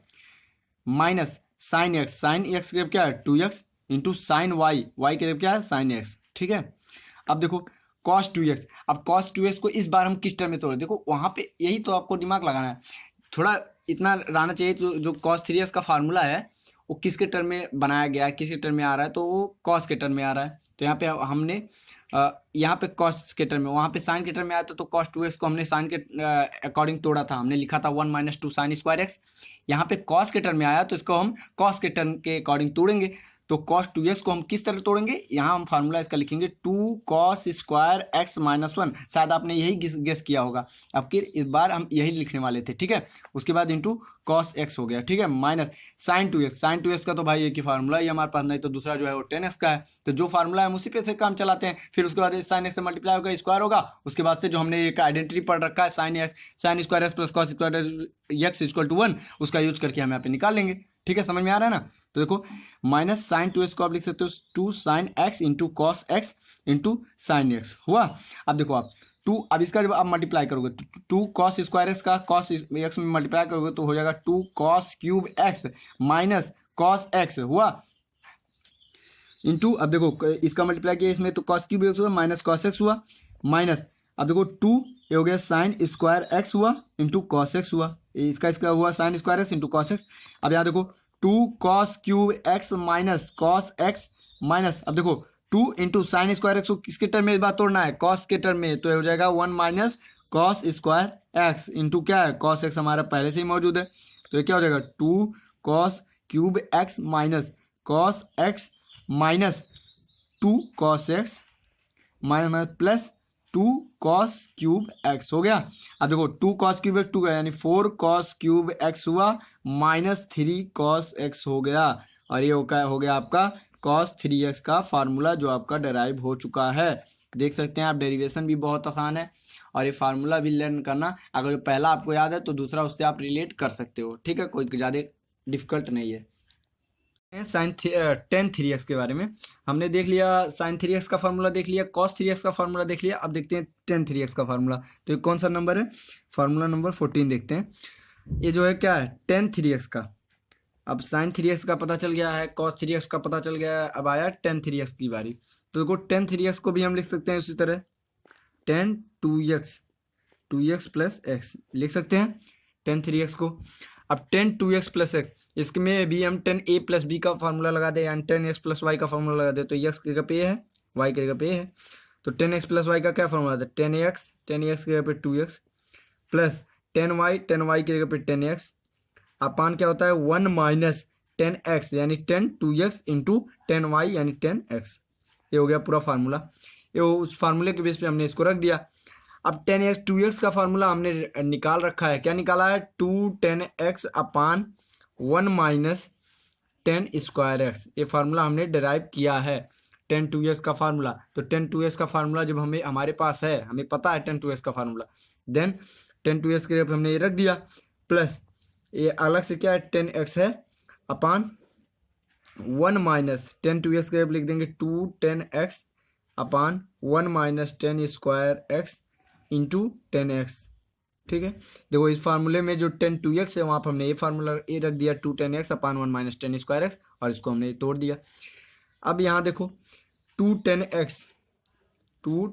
माइनस साइन एक्स के जगह क्या है 2x इंटू साइन वाई के जगह क्या है साइन x। ठीक है, अब देखो cos 2x, अब cos 2x को इस बार हम किस टर्म में तोड़े, देखो वहाँ पे यही तो आपको दिमाग लगाना है, थोड़ा इतना रहना चाहिए। तो जो cos 3x का फार्मूला है वो किसके टर्म में बनाया गया है, किसके टर्म में आ रहा है, तो वो cos के टर्म में आ रहा है। तो यहाँ पे हमने यहाँ पे cos के टर्म में, वहाँ पे साइन के टर्म में आया था, तो cos 2x को हमने साइन के अकॉर्डिंग तोड़ा था, हमने लिखा था 1 माइनस 2 साइन स्क्वायर एक्स। यहाँ पे cos के टर्म में आया तो इसको हम cos के टर्म के अकॉर्डिंग तोड़ेंगे। तो cos 2x को हम किस तरह तोड़ेंगे, यहाँ हम फार्मूला इसका लिखेंगे 2 cos स्क्वायर एक्स माइनस 1। शायद आपने यही गेस किया होगा। अब फिर इस बार हम यही लिखने वाले थे। ठीक है, उसके बाद इंटू cos x हो गया। ठीक है, माइनस साइन 2x का तो भाई एक ही फार्मूला ही हमारे पास, नहीं तो दूसरा जो है वो 10x का है। तो जो फार्मूला है उसी पे से काम चलाते हैं। फिर उसके बाद साइन एक्स से मल्टीप्लाई होगा, स्क्वायर होगा। उसके बाद से जो हमने एक आइडेंटिटी पढ़ रखा है sine square x plus cos square x equal to 1, उसका यूज करके हम यहाँ पे निकाल लेंगे। ठीक है, समझ में आ रहा है ना। तो देखो माइनस साइन 2x को आप लिख सकते हो 2 sine x into cos x into sine x हुआ। अब देखो आप 2, अब इसका जब आप मल्टीप्लाई करोगे तो 2 कॉस स्क्वायर एक्स का कॉस एक्स में मल्टीप्लाई करोगे तो हो जाएगा 2 cos cube x minus cos x हुआ इंटू, अब देखो इसका मल्टीप्लाई किया इसमें तो कॉस क्यूब एक्स हुआ माइनस कॉस एक्स हुआ माइनस, अब देखो 2 ये हो गया साइन स्क्वायर एक्स हुआ इंटू कॉस एक्स हुआ, इसका हुआ sign square x into cos x. अब यहाँ देखो 2 cos cube x minus cos x minus, अब देखो 2 इंटू साइन स्क्वायर एक्स को किसके टर्म में इस बार तोड़ना है, कॉस के टर्म में। तो ये हो जाएगा 1 minus cos square x into क्या है कॉस एक्स, हमारा पहले से ही मौजूद है। तो ये क्या हो जाएगा 2 cos cube x minus cos x minus 2 cos x minus plus 2 cos cube x हो गया। अब देखो 2 कॉस क्यूब एक्स 2 गया, यानी 4 कॉस क्यूब एक्स हुआ माइनस 3 कॉस एक्स हो गया। और ये हो गया आपका cos 3x का फार्मूला जो आपका डेराइव हो चुका है। देख सकते हैं आप, डेरिवेशन भी बहुत आसान है और ये फार्मूला भी लर्न करना, अगर पहला आपको याद है तो दूसरा उससे आप रिलेट कर सकते हो। ठीक है, कोई ज़्यादा डिफिकल्ट नहीं है। साइन टेन 3x के बारे में हमने देख लिया, साइन 3x का फार्मूला देख लिया, cos 3x का फार्मूला देख लिया। अब देखते हैं टेन 3x का फार्मूला। तो ये कौन सा नंबर है, फार्मूला नंबर 14 देखते हैं। ये जो है क्या है टेन 3x का। अब साइन 3x का पता चल गया है, cos 3x का पता चल गया है, अब आया टेन 3x की बारी। तो देखो टेन 3x को भी हम लिख सकते हैं उसी तरह, टेन 2x प्लस एक्स लिख सकते हैं टेन 3x को। अब टेन 2x प्लस एक्स, इसमें भी हम टेन ए प्लस बी का फार्मूला लगा दे, यानी टेन एक्स प्लस वाई का फार्मूला लगा दे। तो एक्स की जगह पे ये है, वाई की जगह पे ये है। तो टेन एक्स प्लस वाई का क्या फार्मूला था, टेन एक्स की जगह पे 2x प्लस टेन वाई की जगह पे 10x अपान क्या होता है 1 माइनस 10x, यानी 2x इंटू 10y यानी 10x। ये हो गया पूरा फार्मूला। ये उस फार्मूले के बेस पे हमने इसको रख दिया। अब 10x 2x का फार्मूला हमने निकाल रखा है। क्या निकाला है, 2 10x upon 1 minus 10 square x. ये फार्मूला हमने डिराइव किया है 10 2x का फार्मूला। तो 10 2x का फार्मूला जब हमारे पास है, हमें पता है 10 2x का फार्मूला, देन 10 2x के जगह हमने ये रख दिया, प्लस ये अलग से क्या है 10x है अपान 1 माइनस 10 2x के जगह लिख देंगे 2 10x upon 1 minus 10 square x into 10x। ठीक है, देखो इस फार्मूले में जो 10 2x है वहाँ पर हमने ये फार्मूला ये रख दिया 2 10x upon 1 minus 10 square x, और इसको हमने तोड़ दिया। अब यहाँ देखो 2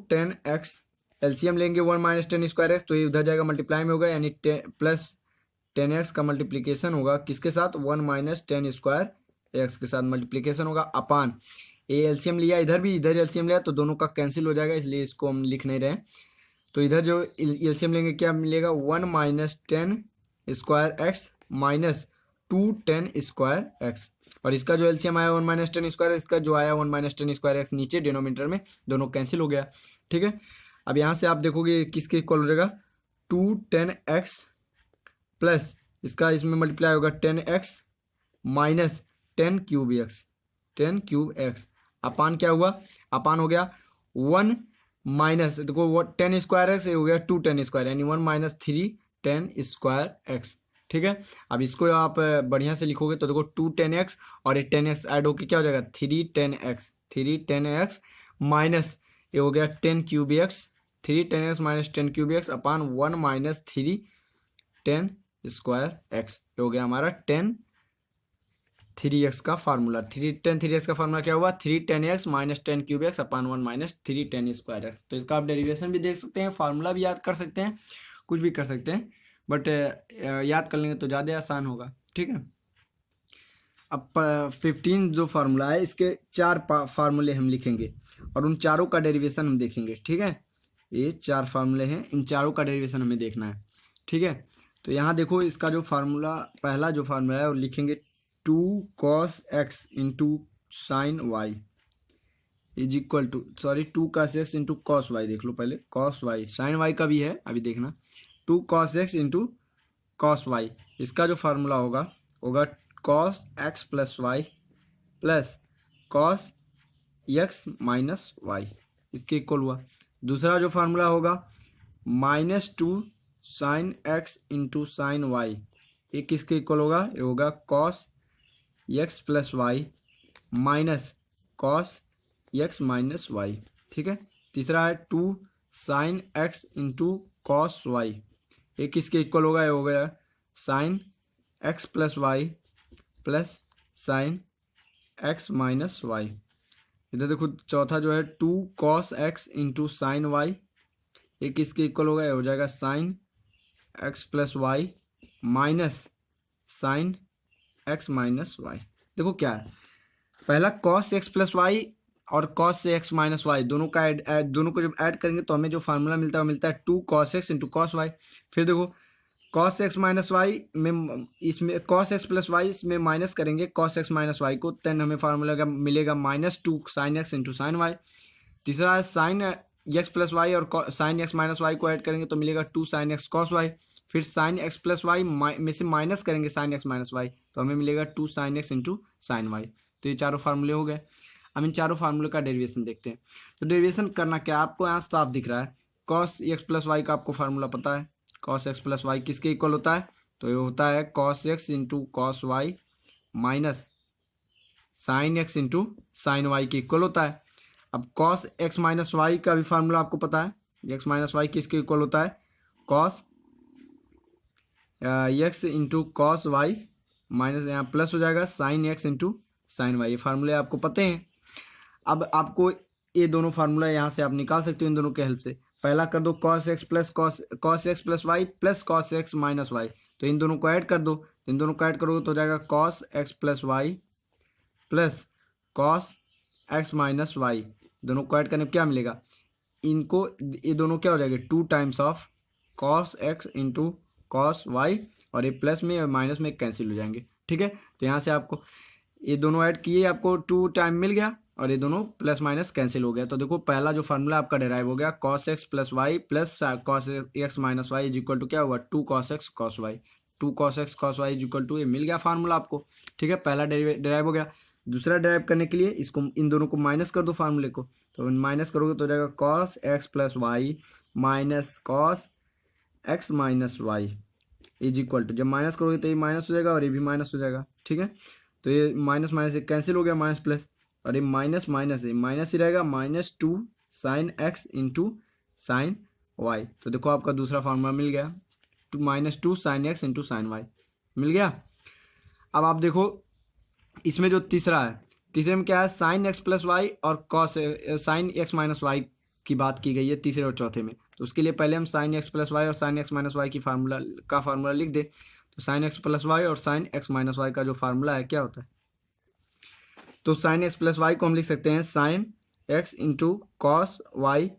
10x एलसीएम लेंगे 1 माइनस 10 स्क्वायर एक्स, तो ये उधर जाएगा मल्टीप्लाई में होगा, यानी प्लस 10x का मल्टीप्लिकेशन होगा किसके साथ 1 माइनस 10 स्क्वायर एक्स के साथ मल्टीप्लिकेशन होगा, अपान ये एलसीएम लिया, इधर भी इधर एलसीएम लिया, तो दोनों का कैंसिल हो जाएगा, इसलिए इसको हम लिख नहीं रहे हैं। तो इधर जो एलसीएम लेंगे क्या मिलेगा, 1 minus 10 square x minus 2 10 square x. और इसका जो एलसीएम आया 1 माइनस 10 स्क्वायर, इसका जो आया 1 माइनस 10 स्क्वायर एक्स नीचे डिनोमिनेटर में, दोनों कैंसिल हो गया। ठीक है, अब यहाँ से आप देखोगे किसके इक्वल हो जाएगा, 2 10 एक्स प्लस इसका इसमें मल्टीप्लाई होगा 10 x minus 10 cube x, 10 cube x upon क्या हुआ, अपान हो गया 1 माइनस, देखो वो 10 स्क्वायर एक्स हो गया 2 10 स्क्वायर, यानी 1 माइनस 3 10 स्क्वायर एक्स। ठीक है, अब इसको आप बढ़िया से लिखोगे तो देखो 2 10 एक्स और ये 10 एक्स ऐड होकर क्या हो जाएगा 3 10 एक्स, 3 10 एक्स माइनस ये हो गया 10 cube x, 3 10 x minus 10 cube x upon 1 minus 3 10 square x, ये हो गया हमारा 10 3x का फार्मूला। 3x का फार्मूला क्या हुआ, 3 10x minus 10 cube x upon 1 minus 3 10 square x. तो इसका आप डेरिवेशन भी देख सकते हैं, फार्मूला भी याद कर सकते हैं, कुछ भी कर सकते हैं, बट याद कर लेंगे तो ज़्यादा आसान होगा। ठीक है, अब 15 जो फार्मूला है इसके 4 फार्मूले हम लिखेंगे और उन चारों का डेरिवेशन हम देखेंगे। ठीक है, ये 4 फार्मूले हैं, इन चारों का डेरिवेशन हमें देखना है। ठीक है, तो यहाँ देखो इसका जो फार्मूला, पहला जो फार्मूला है वो लिखेंगे 2 cos x into sine y is equal to, sorry 2 cos x into cos y, देख लो पहले cos y, साइन वाई का भी है अभी देखना, 2 cos x into cos y, इसका जो फार्मूला होगा होगा cos x plus y plus cos x minus y, इसके इक्वल हुआ। दूसरा जो फार्मूला होगा -2 sine x into sine y, ये किसके इक्वल होगा, ये होगा cos x plus y minus cos x minus y. ठीक है, तीसरा है 2 sine x into cos y, ये किसके इक्वल होगा, ये हो गया sine x plus y plus sine x minus y. इधर देखो चौथा जो है 2 cos x into sine y, ये किसके इक्वल होगा, ये हो जाएगा sine x plus y minus sine x minus y. देखो क्या है, पहला cos x प्लस वाई और cos x माइनस वाई दोनों का दोनों को जब ऐड करेंगे तो हमें जो फार्मूला मिलता है वो मिलता है 2 cos x into cos y. फिर देखो cos x माइनस वाई में, इसमें cos x प्लस वाई इसमें माइनस करेंगे cos x माइनस वाई को, देन हमें फार्मूला मिलेगा -2 sine x into sine y. तीसरा है साइन x प्लस वाई और साइन x माइनस वाई को ऐड करेंगे तो मिलेगा 2 साइन x कॉस वाई। फिर साइन x प्लस वाई में से माइनस करेंगे साइन x माइनस वाई तो हमें मिलेगा 2 sine x into sine y. तो ये चारों फार्मूले हो गए। अब इन चारों फार्मूले का डेरिवेशन देखते हैं। तो डेरिवेशन करना क्या, आपको यहाँ साफ दिख रहा है cos x प्लस वाई का आपको फार्मूला पता है, cos x प्लस वाई किसके इक्वल होता है, तो ये होता है cos x into cos y minus sine x into sine y के इक्वल होता है। अब cos x माइनस वाई का भी फार्मूला आपको पता है, x माइनस वाई किसके इक्वल होता है, cos x into cos y minus यहाँ प्लस हो जाएगा sine x into sine y, ये फार्मूले आपको पते हैं। अब आपको ये दोनों फार्मूला यहाँ से आप निकाल सकते हो इन दोनों के हेल्प से। पहला कर दो cos x plus cos x plus y plus cos x minus y, तो इन दोनों को ऐड कर दो, इन दोनों को ऐड करोगे तो हो जाएगा cos x plus y plus cos x minus y. दोनों को ऐड करने पर क्या मिलेगा, इनको ये दोनों क्या हो जाएंगे 2 times of cos x into cos y, और ये प्लस में और माइनस में कैंसिल हो जाएंगे। ठीक है, तो यहाँ से आपको ये दोनों ऐड किए, आपको 2 टाइम मिल गया और ये दोनों प्लस माइनस कैंसिल हो गया। तो देखो पहला जो फार्मूला आपका डेराइव हो गया cos x plus y plus cos x minus y is equal to क्या हुआ 2 cos x cos y, 2 cos x cos y is equal to, ये मिल गया फार्मूला आपको। ठीक है, पहला डेराइव हो गया। दूसरा डेराइव करने के लिए इसको इन दोनों को माइनस कर दो फार्मूले को, तो माइनस करोगे तो हो जाएगा cos x plus y minus cos x minus y is equal to, जब माइनस करोगे तो ये माइनस हो जाएगा और ये भी माइनस हो जाएगा। ठीक है, तो ये माइनस माइनस से कैंसिल हो गया, माइनस प्लस, और ये माइनस माइनस है माइनस ही रहेगा, -2 sine x into sine y. तो देखो आपका दूसरा फार्मूला मिल गया, -2 sine x into sine y मिल गया। अब आप देखो इसमें जो तीसरा है, तीसरे में क्या है साइन x प्लस वाई और cos sine x minus y की बात की गई है तीसरे और चौथे में। तो उसके लिए पहले हम साइन x प्लस वाई और साइन x माइनस वाई की फार्मूला लिख दे। तो साइन x प्लस वाई और साइन x माइनस वाई का जो फार्मूला है क्या होता है, तो साइन एक्स प्लस वाई को हम लिख सकते हैं sine x into cos y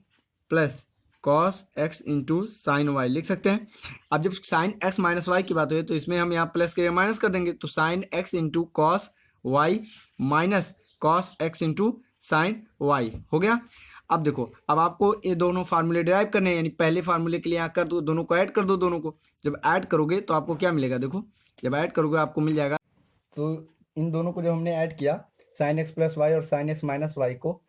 plus cos x into sine y लिख सकते हैं। अब जब साइन एक्स माइनस वाई की बात हुई तो इसमें हम यहाँ प्लस के माइनस कर देंगे, तो sine x into cos y minus cos x into sine y हो गया। अब देखो, अब आपको ये दोनों फार्मूले डिराइव करने हैं, यानी पहले फार्मूले के लिए यहाँ कर दो, दोनों को ऐड कर दो। दोनों को जब ऐड करोगे तो आपको क्या मिलेगा, देखो जब ऐड करोगे आपको मिल जाएगा, तो इन दोनों को जब हमने ऐड किया साइन एक्स प्लस वाई और साइन एक्स माइनस वाई को,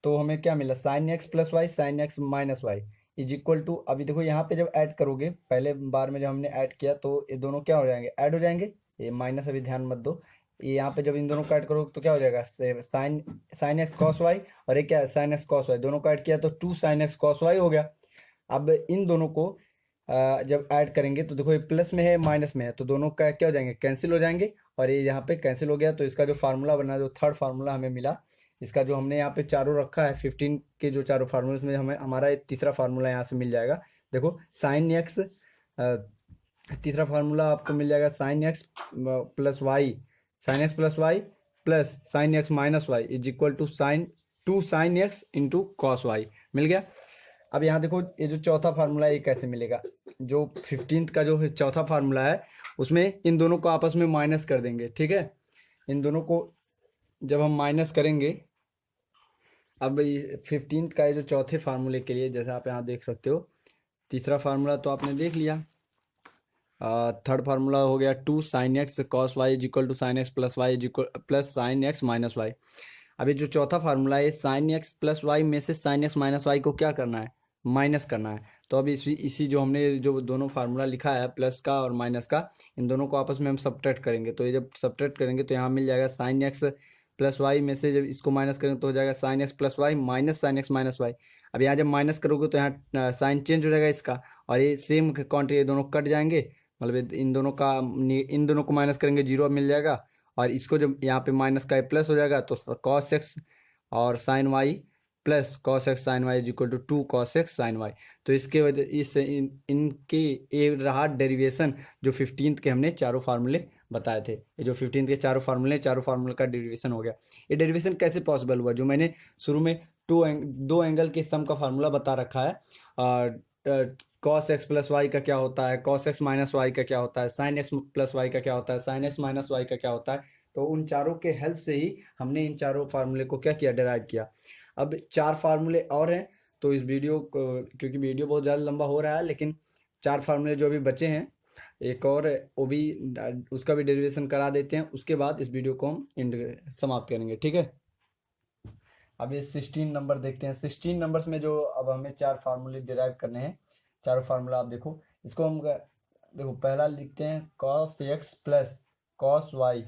तो हमें क्या मिला, sine x plus y sine x minus y is equal to, अभी देखो यहाँ पे जब ऐड करोगे, पहले बार में जब हमने ऐड किया तो ये दोनों क्या हो जाएंगे, ऐड हो जाएंगे। ये माइनस अभी ध्यान मत दो, ये यहाँ पे जब इन दोनों को ऐड करोगे तो क्या हो जाएगा, sine sine x cos y, और ये क्या है साइन एक्स कॉस वाई, दोनों को ऐड किया तो 2 साइन एक्स कॉस वाई हो गया। अब इन दोनों को जब ऐड करेंगे तो देखो ये प्लस में है माइनस में है, तो दोनों का क्या हो जाएंगे, कैंसिल हो जाएंगे, और ये यहाँ पे कैंसिल हो गया। तो इसका जो फार्मूला बना, जो थर्ड फार्मूला हमें मिला, इसका जो हमने यहाँ पे चारों रखा है 15 के जो चारों फार्मूले, उसमें हमें हमारा तीसरा फार्मूला यहाँ से मिल जाएगा। देखो साइन एक्स, तीसरा फार्मूला आपको मिल जाएगा sine x plus y, sine x plus y plus sine x minus y is equal to sine 2 sine x into cos y मिल गया। अब यहाँ देखो ये जो चौथा फार्मूला है ये कैसे मिलेगा, जो 15th का जो चौथा फार्मूला है उसमें इन दोनों को आपस में माइनस कर देंगे, ठीक है। इन दोनों को जब हम माइनस करेंगे, अब 15th का ये जो चौथे फार्मूले के लिए, जैसे आप यहाँ देख सकते हो, तीसरा फार्मूला तो आपने देख लिया, थर्ड फार्मूला हो गया 2 sine x cos y is equal to sine x plus y is equal plus sine x minus y. अभी जो चौथा फार्मूला है, साइन एक्स प्लस वाई में से साइन एक्स माइनस वाई को क्या करना है, माइनस करना है। तो अभी इसी जो हमने जो दोनों फार्मूला लिखा है प्लस का और माइनस का, इन दोनों को आपस में हम सब्ट्रैक्ट करेंगे। तो ये जब सब्ट्रैक्ट करेंगे तो यहाँ मिल जाएगा साइन एक्स प्लस वाई में से जब इसको माइनस करेंगे तो हो जाएगा sine x plus y minus sine x minus y. अब यहाँ जब माइनस करोगे तो यहाँ साइन चेंज हो जाएगा इसका, और ये सेम क्वांटिटी, ये दोनों कट जाएंगे, मतलब इन दोनों को माइनस करेंगे, जीरो मिल जाएगा, और इसको जब यहाँ पे माइनस का प्लस हो जाएगा तो कॉस एक्स और sine y plus cos x sine y is equal to 2 cos x sine y. तो इसके वजह इनके ये रहा डेरिवेशन, जो 15th के हमने चारों फार्मूले बताए थे। ये जो 15th के चारों फार्मूले का डेरिवेशन हो गया। ये डेरिवेशन कैसे पॉसिबल हुआ, जो मैंने शुरू में दो एंगल के सम का फार्मूला बता रखा है, और कॉस एक्स प्लस वाई का क्या होता है, कॉस एक्स माइनस वाई का क्या होता है, साइन एक्स प्लस वाई का क्या होता है, साइन एक्स माइनस वाई का क्या होता है। तो उन चारों के हेल्प से ही हमने इन चारों फार्मूले को क्या किया, डिराइव किया। अब 4 फार्मूले और हैं, तो इस वीडियो को, क्योंकि वीडियो बहुत ज़्यादा लंबा हो रहा है, लेकिन 4 फार्मूले जो अभी बचे हैं, एक और वो भी, उसका भी डेरिवेशन करा देते हैं, उसके बाद इस वीडियो को हम समाप्त करेंगे, ठीक है। अब ये 16 नंबर देखते हैं। 16 नंबर्स में जो अब हमें 4 फार्मूले डिराइव करने हैं, चारों फार्मूला आप देखो, इसको हम देखो पहला लिखते हैं cos x plus cos y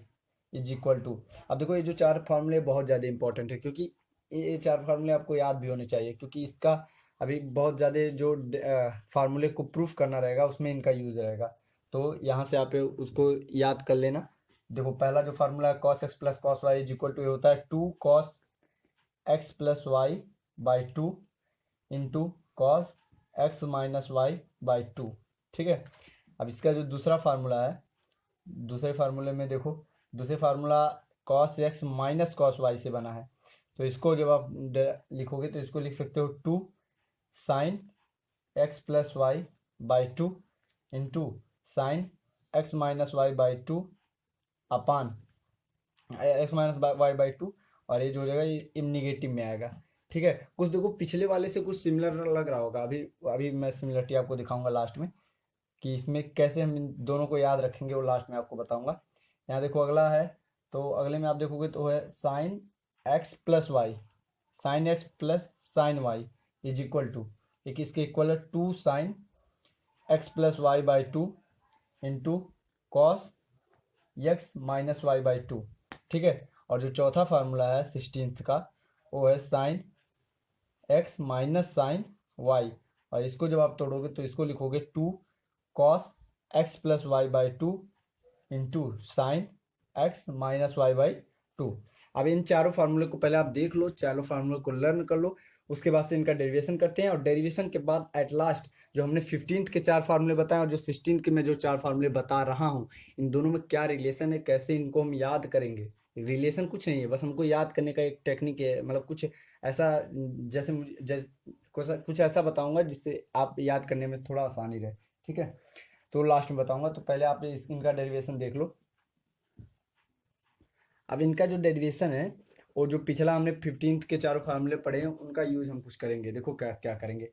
is equal to. अब देखो ये जो 4 फार्मूले बहुत ज़्यादा इंपॉर्टेंट है, क्योंकि ये 4 फार्मूले आपको याद भी होने चाहिए, क्योंकि इसका अभी बहुत ज़्यादा जो फार्मूले को प्रूफ करना रहेगा उसमें इनका यूज़ रहेगा। तो यहाँ से आप उसको याद कर लेना। देखो पहला जो फार्मूला है cos x plus cos y is equal to, ये होता है 2 cos x plus y by 2 into cos x minus y by 2, ठीक है। अब इसका जो दूसरा फार्मूला है, दूसरे फार्मूले में देखो, दूसरे formula cos x minus cos y से बना है। तो इसको जब आप लिखोगे तो इसको लिख सकते हो 2 sine x plus y by 2 into sine x minus y by 2 upon x minus y by 2, और ये जो हो जाएगा ये निगेटिव में आएगा, ठीक है। कुछ देखो पिछले वाले से कुछ सिमिलर लग रहा होगा, अभी अभी मैं सिमिलरिटी आपको दिखाऊंगा लास्ट में, कि इसमें कैसे हम इन दोनों को याद रखेंगे, वो लास्ट में आपको बताऊंगा। यहाँ देखो अगला है, तो अगले में आप देखोगे तो है sine x plus y, sine x plus sine y is equal to, एक इसके इक्वल है 2 sine x plus y by 2 into cos x minus y by 2, ठीक है। और जो चौथा फार्मूला है 16th का, वो है sine x minus sine y, और इसको जब आप तोड़ोगे तो इसको लिखोगे 2 cos x plus y by 2 into sine x minus y by 2। अब इन चारों फार्मूले को पहले आप देख लो, चारों फार्मूले को लर्न कर लो, उसके बाद से इनका डेरिवेशन करते हैं, और डेरिवेशन के बाद एट लास्ट जो हमने 15th के 4 फार्मूले बताए और जो 16th के मैं जो 4 फार्मूले बता रहा हूँ, इन दोनों में क्या रिलेशन है, कैसे इनको हम याद करेंगे। रिलेशन कुछ नहीं है, बस हमको याद करने का एक टेक्निक है, मतलब कुछ ऐसा जैसे मुझे कुछ ऐसा बताऊंगा जिससे आप याद करने में थोड़ा आसानी रहे। ठीक है, तो लास्ट में बताऊंगा, तो पहले आप इनका डेरिवेशन देख लो। अब इनका जो डेरिवेशन है, और जो पिछला हमने 15th के चारों फार्मूले पढ़े हैं उनका यूज हम कुछ करेंगे। देखो क्या क्या करेंगे।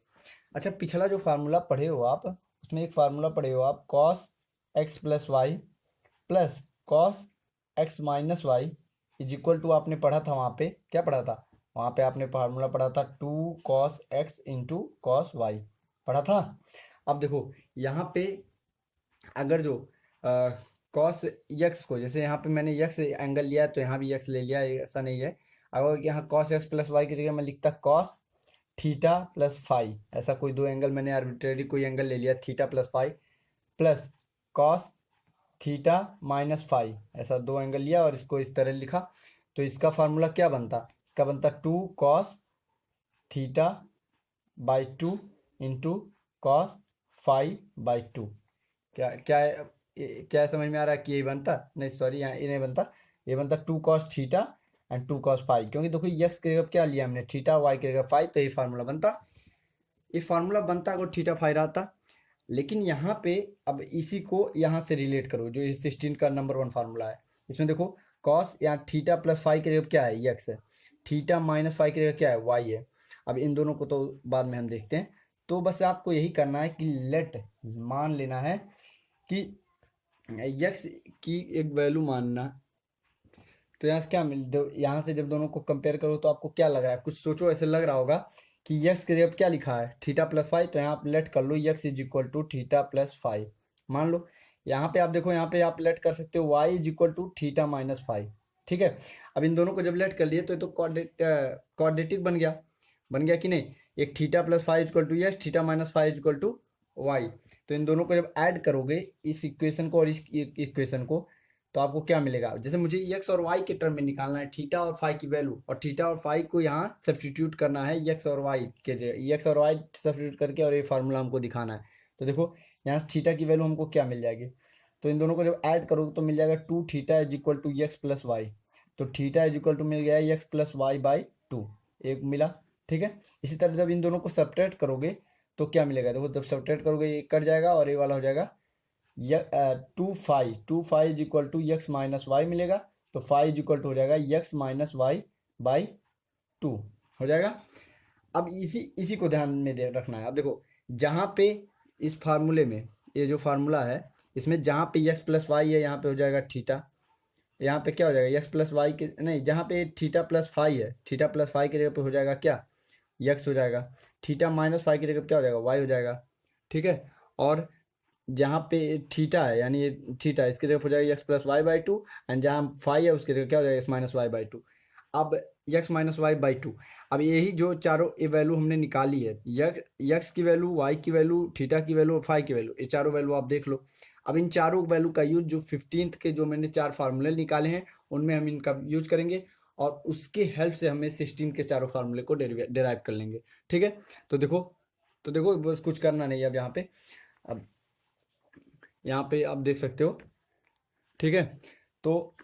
अच्छा, पिछला जो फार्मूला पढ़े हो आप, उसमें एक फार्मूला पढ़े हो आप, cos x plus y plus cos x minus y is equal to, आपने पढ़ा था वहाँ पे, क्या पढ़ा था वहाँ पे, आपने फार्मूला पढ़ा था 2 cos x into cos y, पढ़ा था। अब देखो यहाँ पे अगर जो कॉस यक्स को, जैसे यहाँ पे मैंने यक्स एंगल लिया है तो यहाँ भी यक्स ले लिया है, ऐसा नहीं है। अगर यहाँ कॉस एक्स प्लस वाई की जगह मैं लिखता कॉस थीटा प्लस फाई, ऐसा कोई दो एंगल मैंने आर्बिट्रेरी कोई एंगल ले लिया, theta plus phi, plus cos theta minus phi, ऐसा दो एंगल लिया और इसको इस तरह लिखा, तो इसका फार्मूला क्या बनता, इसका बनता 2 cos theta by 2 into cos phi by 2। क्या क्या क्या समझ में आ रहा है कि ये बनता, नहीं सॉरी यहाँ ये नहीं बनता, ये बनता 2 cos theta and 2 cos phi, क्योंकि देखो यक्स के जगह क्या लिया हमने थीटा, वाई के जगह फाई, तो ये फार्मूला बनता, ये फार्मूला बनता अगर थीटा फाई रहता। लेकिन यहाँ पे अब इसी को यहाँ से रिलेट करो, जो ये 16 का नंबर 1 फार्मूला है, इसमें देखो कॉस यहाँ थीटा प्लस फाई की जगह क्या है, यक्स है, थीटा माइनस फाई की जगह क्या है, वाई है। अब इन दोनों को तो बाद में हम देखते हैं, तो बस आपको यही करना है कि लेट मान लेना है कि यक्स की एक वैल्यू मानना। तो यहाँ से क्या यहाँ से जब दोनों को कंपेयर करो तो आपको क्या लग रहा है, कुछ सोचो, ऐसे लग रहा होगा कि यक्स के जगह क्या लिखा है, थीटा प्लस फाइव, तो यहाँ आप लेट कर लो x is equal to theta plus five, मान लो। यहाँ पे आप देखो, यहाँ पे आप लेट कर सकते हो y is equal to theta minus phi. ठीक है, अब इन दोनों को जब लेट कर लिए तो ये तो क्वाड्रेटिक बन गया कि नहीं। एक theta plus phi equal to x, theta minus phi equal to y, तो इन दोनों को जब ऐड करोगे इस इक्वेशन को और इस इक्वेशन को, तो आपको क्या मिलेगा, जैसे मुझे एक्स और वाई के टर्म में निकालना है थीटा और फाई की वैल्यू, और थीटा और फाई को यहाँ सब्सटीट्यूट करना है एक्स और वाई के जगह, एक्स और वाई सब्सटीट्यूट करके, और ये फार्मूला हमको दिखाना है। तो देखो यहाँ थीटा की वैल्यू हमको क्या मिल जाएगी, तो इन दोनों को जब ऐड करोगे तो मिल जाएगा 2 theta is equal to x plus y, तो थीटा इज इक्वल टू मिल गया एक्स प्लस वाई बाई 2, एक मिला। ठीक है, इसी तरह जब इन दोनों को सब्ट्रैक्ट करोगे तो क्या मिलेगा, देखो जब सब्ट्रैक्ट करोगे ये कट जाएगा और ये वाला हो जाएगा 2 phi is equal to x minus y मिलेगा, तो फाई इज इक्वल टू हो जाएगा एक्स माइनस वाई बाई 2 हो जाएगा। अब इसी को ध्यान में रखना है। अब देखो जहाँ पे इस फार्मूले में, ये जो फार्मूला है इसमें जहाँ पे एक्स प्लस वाई है, यहाँ पे हो जाएगा थीटा, यहाँ पे क्या हो जाएगा एक्स प्लस वाई के, नहीं जहाँ पे थीटा प्लस फाई है, थीटा प्लस फाई की जगह पे हो जाएगा क्या, एक्स हो जाएगा, थीटा माइनस फाई की जगह पे क्या हो जाएगा, वाई हो जाएगा। ठीक है, और जहाँ पे थीटा है यानी ये थीटा, इसकी जगह हो जाएगा x plus y by 2, and जहाँ फाई है उसकी जगह क्या हो जाएगा एक्स माइनस वाई बाई 2। अब एक्स माइनस वाई बाई 2, अब यही जो चारों ये वैल्यू हमने निकाली है, एक्स की वैल्यू, वाई की वैल्यू, थीटा की वैल्यू और फाई की वैल्यू, ये चारों वैल्यू आप देख लो। अब इन चारों वैल्यू का यूज जो 15th के जो मैंने 4 फार्मूले निकाले हैं उनमें हम इनका यूज करेंगे, और उसके हेल्प से हमें 16 के चारों फार्मूले को डेराइव कर लेंगे। ठीक है, तो देखो बस कुछ करना नहीं है अब यहाँ पे। अब यहाँ पे आप देख सकते हो। ठीक है, तो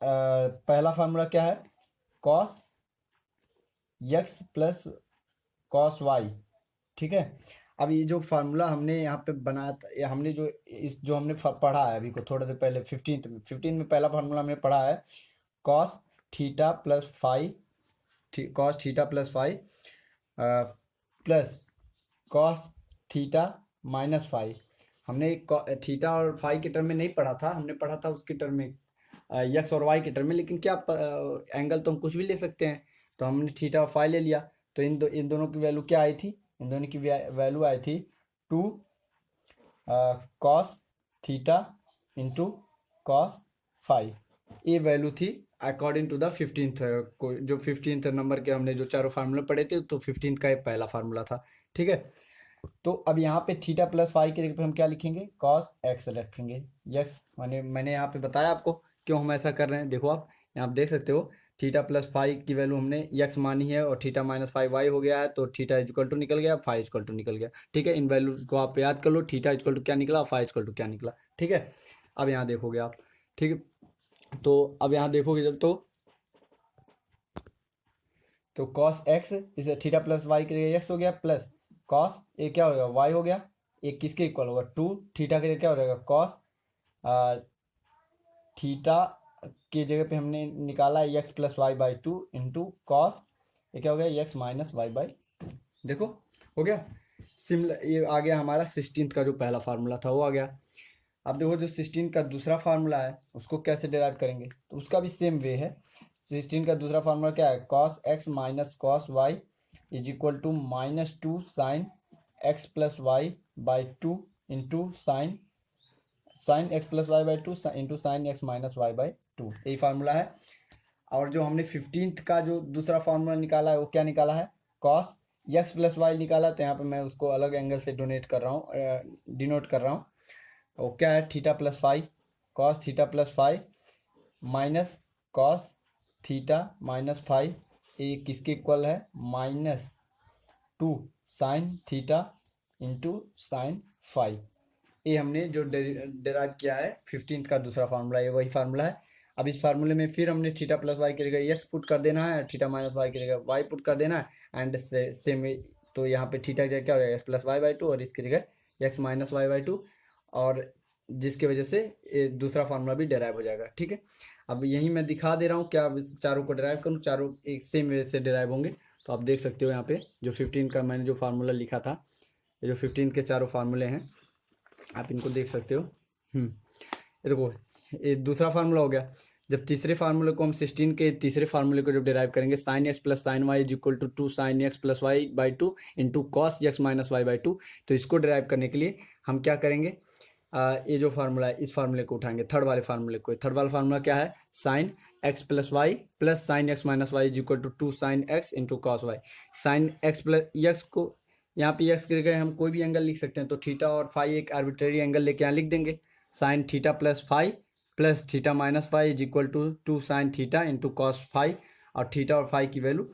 पहला फार्मूला क्या है, cos x plus cos y. ठीक है, अब ये जो फार्मूला हमने यहाँ पे बनाया था, हमने जो हमने पढ़ा है अभी को थोड़ा देर पहले 15th में पहला फार्मूला हमने पढ़ा है cos theta plus phi, cos theta plus phi plus cos theta minus phi. हमने थीटा और फाई के टर्म में नहीं पढ़ा था, हमने पढ़ा था उसके टर्म में एक्स और वाई के टर्म में, लेकिन क्या एंगल तो हम कुछ भी ले सकते हैं, तो हमने थीटा और फाई ले लिया, तो इन दोनों की वैल्यू क्या आई थी, इन दोनों की वैल्यू आई थी 2 cos theta into cos phi, ये वैल्यू थी अकॉर्डिंग टू द 15th को, जो 15th नंबर के हमने जो चारों फार्मूले पढ़े थे, तो 15th का ये पहला फार्मूला था। ठीक है, तो अब यहाँ पे थीटा प्लस फाई के जगह पे हम क्या लिखेंगे, कॉस एक्स रखेंगे। यस, मैंने यहाँ पे बताया आपको क्यों हम ऐसा कर रहे हैं, देखो आप यहाँ आप देख सकते हो थीटा प्लस फाइव की वैल्यू हमने एक्स मानी है और थीटा माइनस फाइव वाई हो गया है, तो थीटा इजकल टू निकल गया, फाइव इजकल टू निकल गया। ठीक है, इन वैल्यूज को आप याद कर लो, थीटा इजकल टू क्या निकला, फाइव इजकल टू क्या निकला। ठीक है, अब यहाँ देखोगे आप। ठीक है, तो अब यहाँ देखोगे जब तो कॉस एक्स इसे थीटा प्लस वाई के लिए एक्स हो गया, प्लस कॉस ये क्या हो गया, वाई हो गया। ये किसके इक्वल होगा, टू थीटा के लिए क्या हो जाएगा, कॉस थीटा की जगह पे हमने निकाला x plus y by two into cos, ये क्या हो गया, x minus y by two. देखो हो गया सिमिलर, ये आ गया हमारा 16th का जो पहला फार्मूला था वो आ गया। अब देखो जो 16 का दूसरा फार्मूला है उसको कैसे डिराइव करेंगे, तो उसका भी सेम वे है। 16 का दूसरा फार्मूला क्या है, cos x minus cos y is equal to minus two sine x plus y by two into sine x plus y by two into sine x minus y by two, यही formula है। और जो हमने 15th का जो दूसरा formula निकाला है वो क्या निकाला है, कॉस एक्स प्लस वाई निकाला। तो यहाँ पे मैं उसको अलग एंगल से डिनोट कर रहा हूँ। वो क्या है, theta plus five cos theta plus five minus cos theta minus five, ये किसके इक्वल है, minus two sine theta into sine five. ये हमने जो डेराइव किया है 15th का दूसरा फार्मूला, ये वही फार्मूला है। अब इस फार्मूले में फिर हमने थीटा प्लस वाई की जगह एक्स पुट कर देना है, थीटा माइनस वाई की जगह वाई पुट कर देना है, एंड सेम। तो यहाँ पे थीटा की जगह क्या हो जाएगा, x plus y by two, और इसकी जगह x minus y by two, और जिसकी वजह से ये दूसरा फार्मूला भी डेराइव हो जाएगा। ठीक है, अब यही मैं दिखा दे रहा हूँ, क्या इस चारों को डेराइव करूँ, चारों एक सेम वे से डेराइव होंगे। तो आप देख सकते हो यहाँ पे जो 15 का मैंने जो फार्मूला लिखा था, ये जो 15 के चारों फार्मूले हैं आप इनको देख सकते हो। ये देखो, ये दूसरा फार्मूला हो गया। जब तीसरे फार्मूले को हम 16 के तीसरे फार्मूले को जब डिराइव करेंगे, sine x plus sine y is equal to two sine x plus y by two into cos x minus y by two. तो इसको डिराइव करने के लिए हम क्या करेंगे, ये जो फार्मूला है इस फार्मूले को उठाएंगे, थर्ड वाले फार्मूले को। थर्ड वाला फार्मूला क्या है, sine x plus y plus sine x minus y is equal to two sine x into cos y. Sine x plus x को यहाँ पे एक्स के जगह हम कोई भी एंगल लिख सकते हैं, तो थीटा और फाई एक आर्बिट्रेरी एंगल लेके यहाँ लिख देंगे। Sine theta plus phi plus theta minus phi is equal to two sine theta into cos phi, और थीटा और फाई की वैल्यू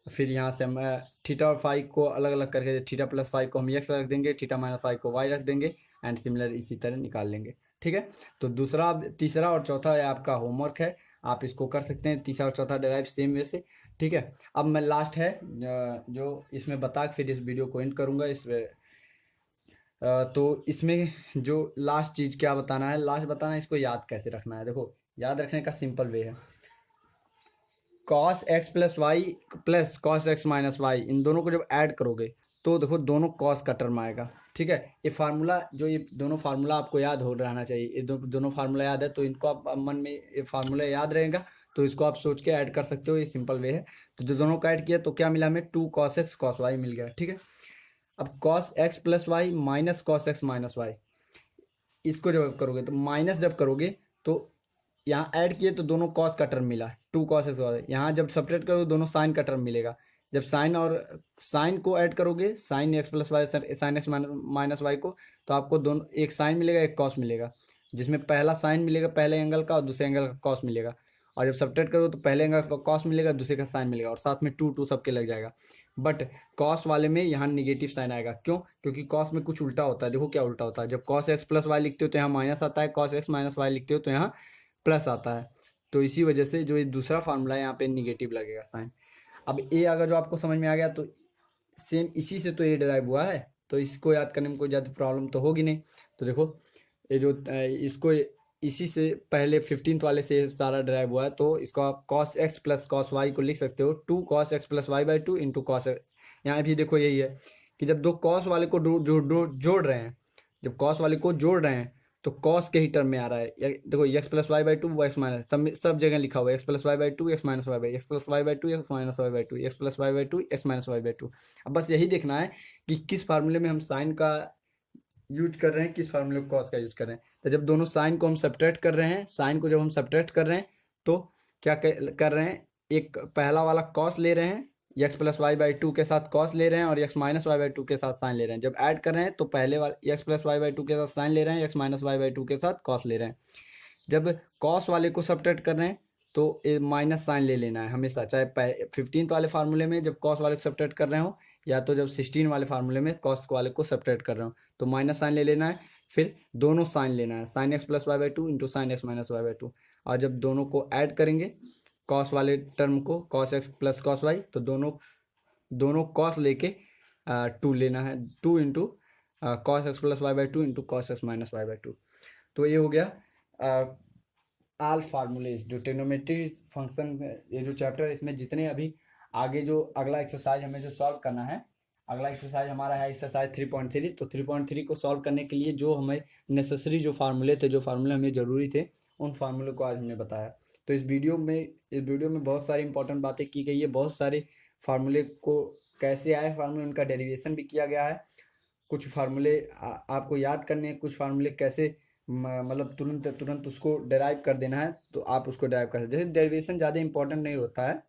फिर यहाँ से हम थीटा और फाई को अलग अलग करके, थीटा प्लस फाई को हम एक्स रख देंगे, थीटा माइनस फाई को वाई रख देंगे, एंड सिमिलर इसी तरह निकाल लेंगे। ठीक है, तो दूसरा तीसरा और चौथा आपका होमवर्क है, आप इसको कर सकते हैं, तीसरा और चौथा डेराइव सेम वे से। ठीक है, अब मैं लास्ट है जो इसमें बता फिर इस वीडियो को एंड करूँगा। तो इसमें जो लास्ट चीज़ क्या बताना है, लास्ट बताना है इसको याद कैसे रखना है। देखो, याद रखने का सिंपल वे है, cos x plus y plus cos x minus y, इन दोनों को जब ऐड करोगे तो देखो दोनों कॉस का टर्म आएगा। ठीक है, ये फार्मूला जो ये दोनों फार्मूला आपको याद हो रहना चाहिए, ये दोनों फार्मूला याद है तो इनको आप मन में, ये फार्मूला याद रहेगा तो इसको आप सोच के ऐड कर सकते हो, ये सिंपल वे है। तो जो दोनों का ऐड किया तो क्या मिला हमें, two cos x cos y मिल गया। ठीक है, अब cos x plus y minus cos x minus y, इसको जब करोगे तो माइनस जब करोगे तो यहाँ ऐड किए तो दोनों कॉस का टर्म मिला, टू कॉस एक्स। यहाँ जब सपरेट करोगे दोनों साइन का टर्म मिलेगा। जब साइन और साइन को ऐड करोगे, sine x plus y sine x minus y को, तो आपको दोनों एक साइन मिलेगा एक कॉस मिलेगा, जिसमें पहला साइन मिलेगा पहले एंगल का और दूसरे एंगल का कॉस मिलेगा। और जब सब्ट्रैक्ट करो तो पहले एंगल का कॉस मिलेगा, दूसरे का साइन मिलेगा, और साथ में टू टू सबके लग जाएगा। बट कॉस वाले में यहाँ निगेटिव साइन आएगा, क्यों, क्योंकि कॉस में कुछ उल्टा होता है। देखो क्या उल्टा होता है, जब कॉस एक्स प्लस वाई लिखते हो तो यहाँ माइनस आता है, कॉस एक्स माइनस वाई लिखते हो तो यहाँ प्लस आता है। तो इसी वजह से जो ये दूसरा फार्मूला है यहाँ पे निगेटिव लगेगा साइन। अब ये अगर जो आपको समझ में आ गया तो सेम इसी से तो ये डिराइव हुआ है, तो इसको याद करने में कोई ज़्यादा प्रॉब्लम तो होगी नहीं। तो देखो ये जो इसको इसी से पहले 15th वाले से सारा डिराइव हुआ है, तो इसको आप cos x plus cos y को लिख सकते हो two cos x plus y by two into cos. यहाँ भी देखो यही है कि जब दो कॉस वाले को जोड़ रहे हैं, जब कॉस वाले को जोड़ रहे हैं तो कॉस के ही टर्म में आ रहा है। देखो x plus y by two x minus सब जगह लिखा हुआ है, x plus y by two x minus y by x plus y by two x minus y by two x plus y by two x minus y by two. अब बस यही देखना है कि किस फार्मूले में हम साइन का यूज कर रहे हैं, किस फार्मूले को कॉस का यूज कर रहे हैं। तो जब दोनों साइन को हम सब्ट्रैक्ट कर रहे हैं, साइन को जब हम सब्ट्रैक्ट कर रहे हैं तो क्या कर रहे हैं, एक पहला वाला कॉस ले रहे हैं, x plus y by two के साथ कॉस ले रहे हैं, और x minus y by two के साथ साइन ले रहे हैं। जब ऐड कर रहे हैं तो पहले वाले x plus y by two के साथ साइन ले रहे हैं, x minus y by two के साथ कॉस ले रहे हैं। जब कॉस वाले को सब्ट्रैक्ट कर रहे हैं तो ये माइनस साइन ले लेना है हमेशा, चाहे 15th वाले फार्मूले में जब कॉस वाले को सब्ट्रैक्ट कर रहे हो, या तो जब 16 वाले फार्मूले में कॉस वाले को सब्ट्रैक्ट कर रहे हो, तो माइनस साइन ले लेना है। फिर दोनों साइन लेना है, sine x plus y by two into sine x minus y by two. और जब दोनों को ऐड करेंगे कॉस वाले टर्म को, cos x plus cos y, तो दोनों कॉस लेके 2 लेना है, 2 into cos x plus y by two into cos x minus y by two. तो ये हो गया ऑल फार्मूलेज जो ट्रिग्नोमेट्री फंक्शन, ये जो चैप्टर इसमें जितने अभी आगे जो अगला एक्सरसाइज हमें जो सॉल्व करना है, अगला एक्सरसाइज हमारा है एक्सरसाइज 3.3। तो 3.3 को सॉल्व करने के लिए जो हमें नेसेसरी जो फार्मूले थे, जो फार्मूले हमें ज़रूरी थे, उन फार्मूले को आज हमने बताया। तो इस वीडियो में बहुत सारी इंपॉर्टेंट बातें की गई है, बहुत सारे फार्मूले को कैसे आए फार्मूले, उनका डेरिवेशन भी किया गया है। कुछ फार्मूले आपको याद करने हैं, कुछ फार्मूले कैसे मतलब तुरंत उसको डेराइव कर देना है, तो आप उसको डेराइव कर सकते हैं। जैसे डेरिवेशन ज़्यादा इंपॉर्टेंट नहीं होता है,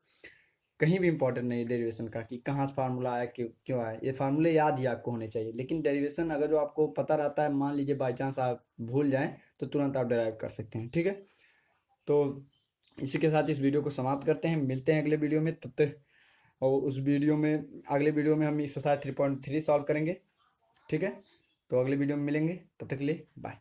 कहीं भी इंपॉर्टेंट नहीं है डेरिवेशन का कि कहाँ से फार्मूला आया, क्यों आया, ये फार्मूले याद ही आपको होने चाहिए। लेकिन डेरिवेशन अगर जो आपको पता रहता है, मान लीजिए बाई चांस आप भूल जाएं, तो तुरंत आप डेराइव कर सकते हैं। ठीक है, तो इसी के साथ इस वीडियो को समाप्त करते हैं, मिलते हैं अगले वीडियो में। तब तक और अगले वीडियो में हम एक्सरसाइज 3.3 सॉल्व करेंगे। ठीक है, तो अगले वीडियो में मिलेंगे, तब तक के लिए बाय।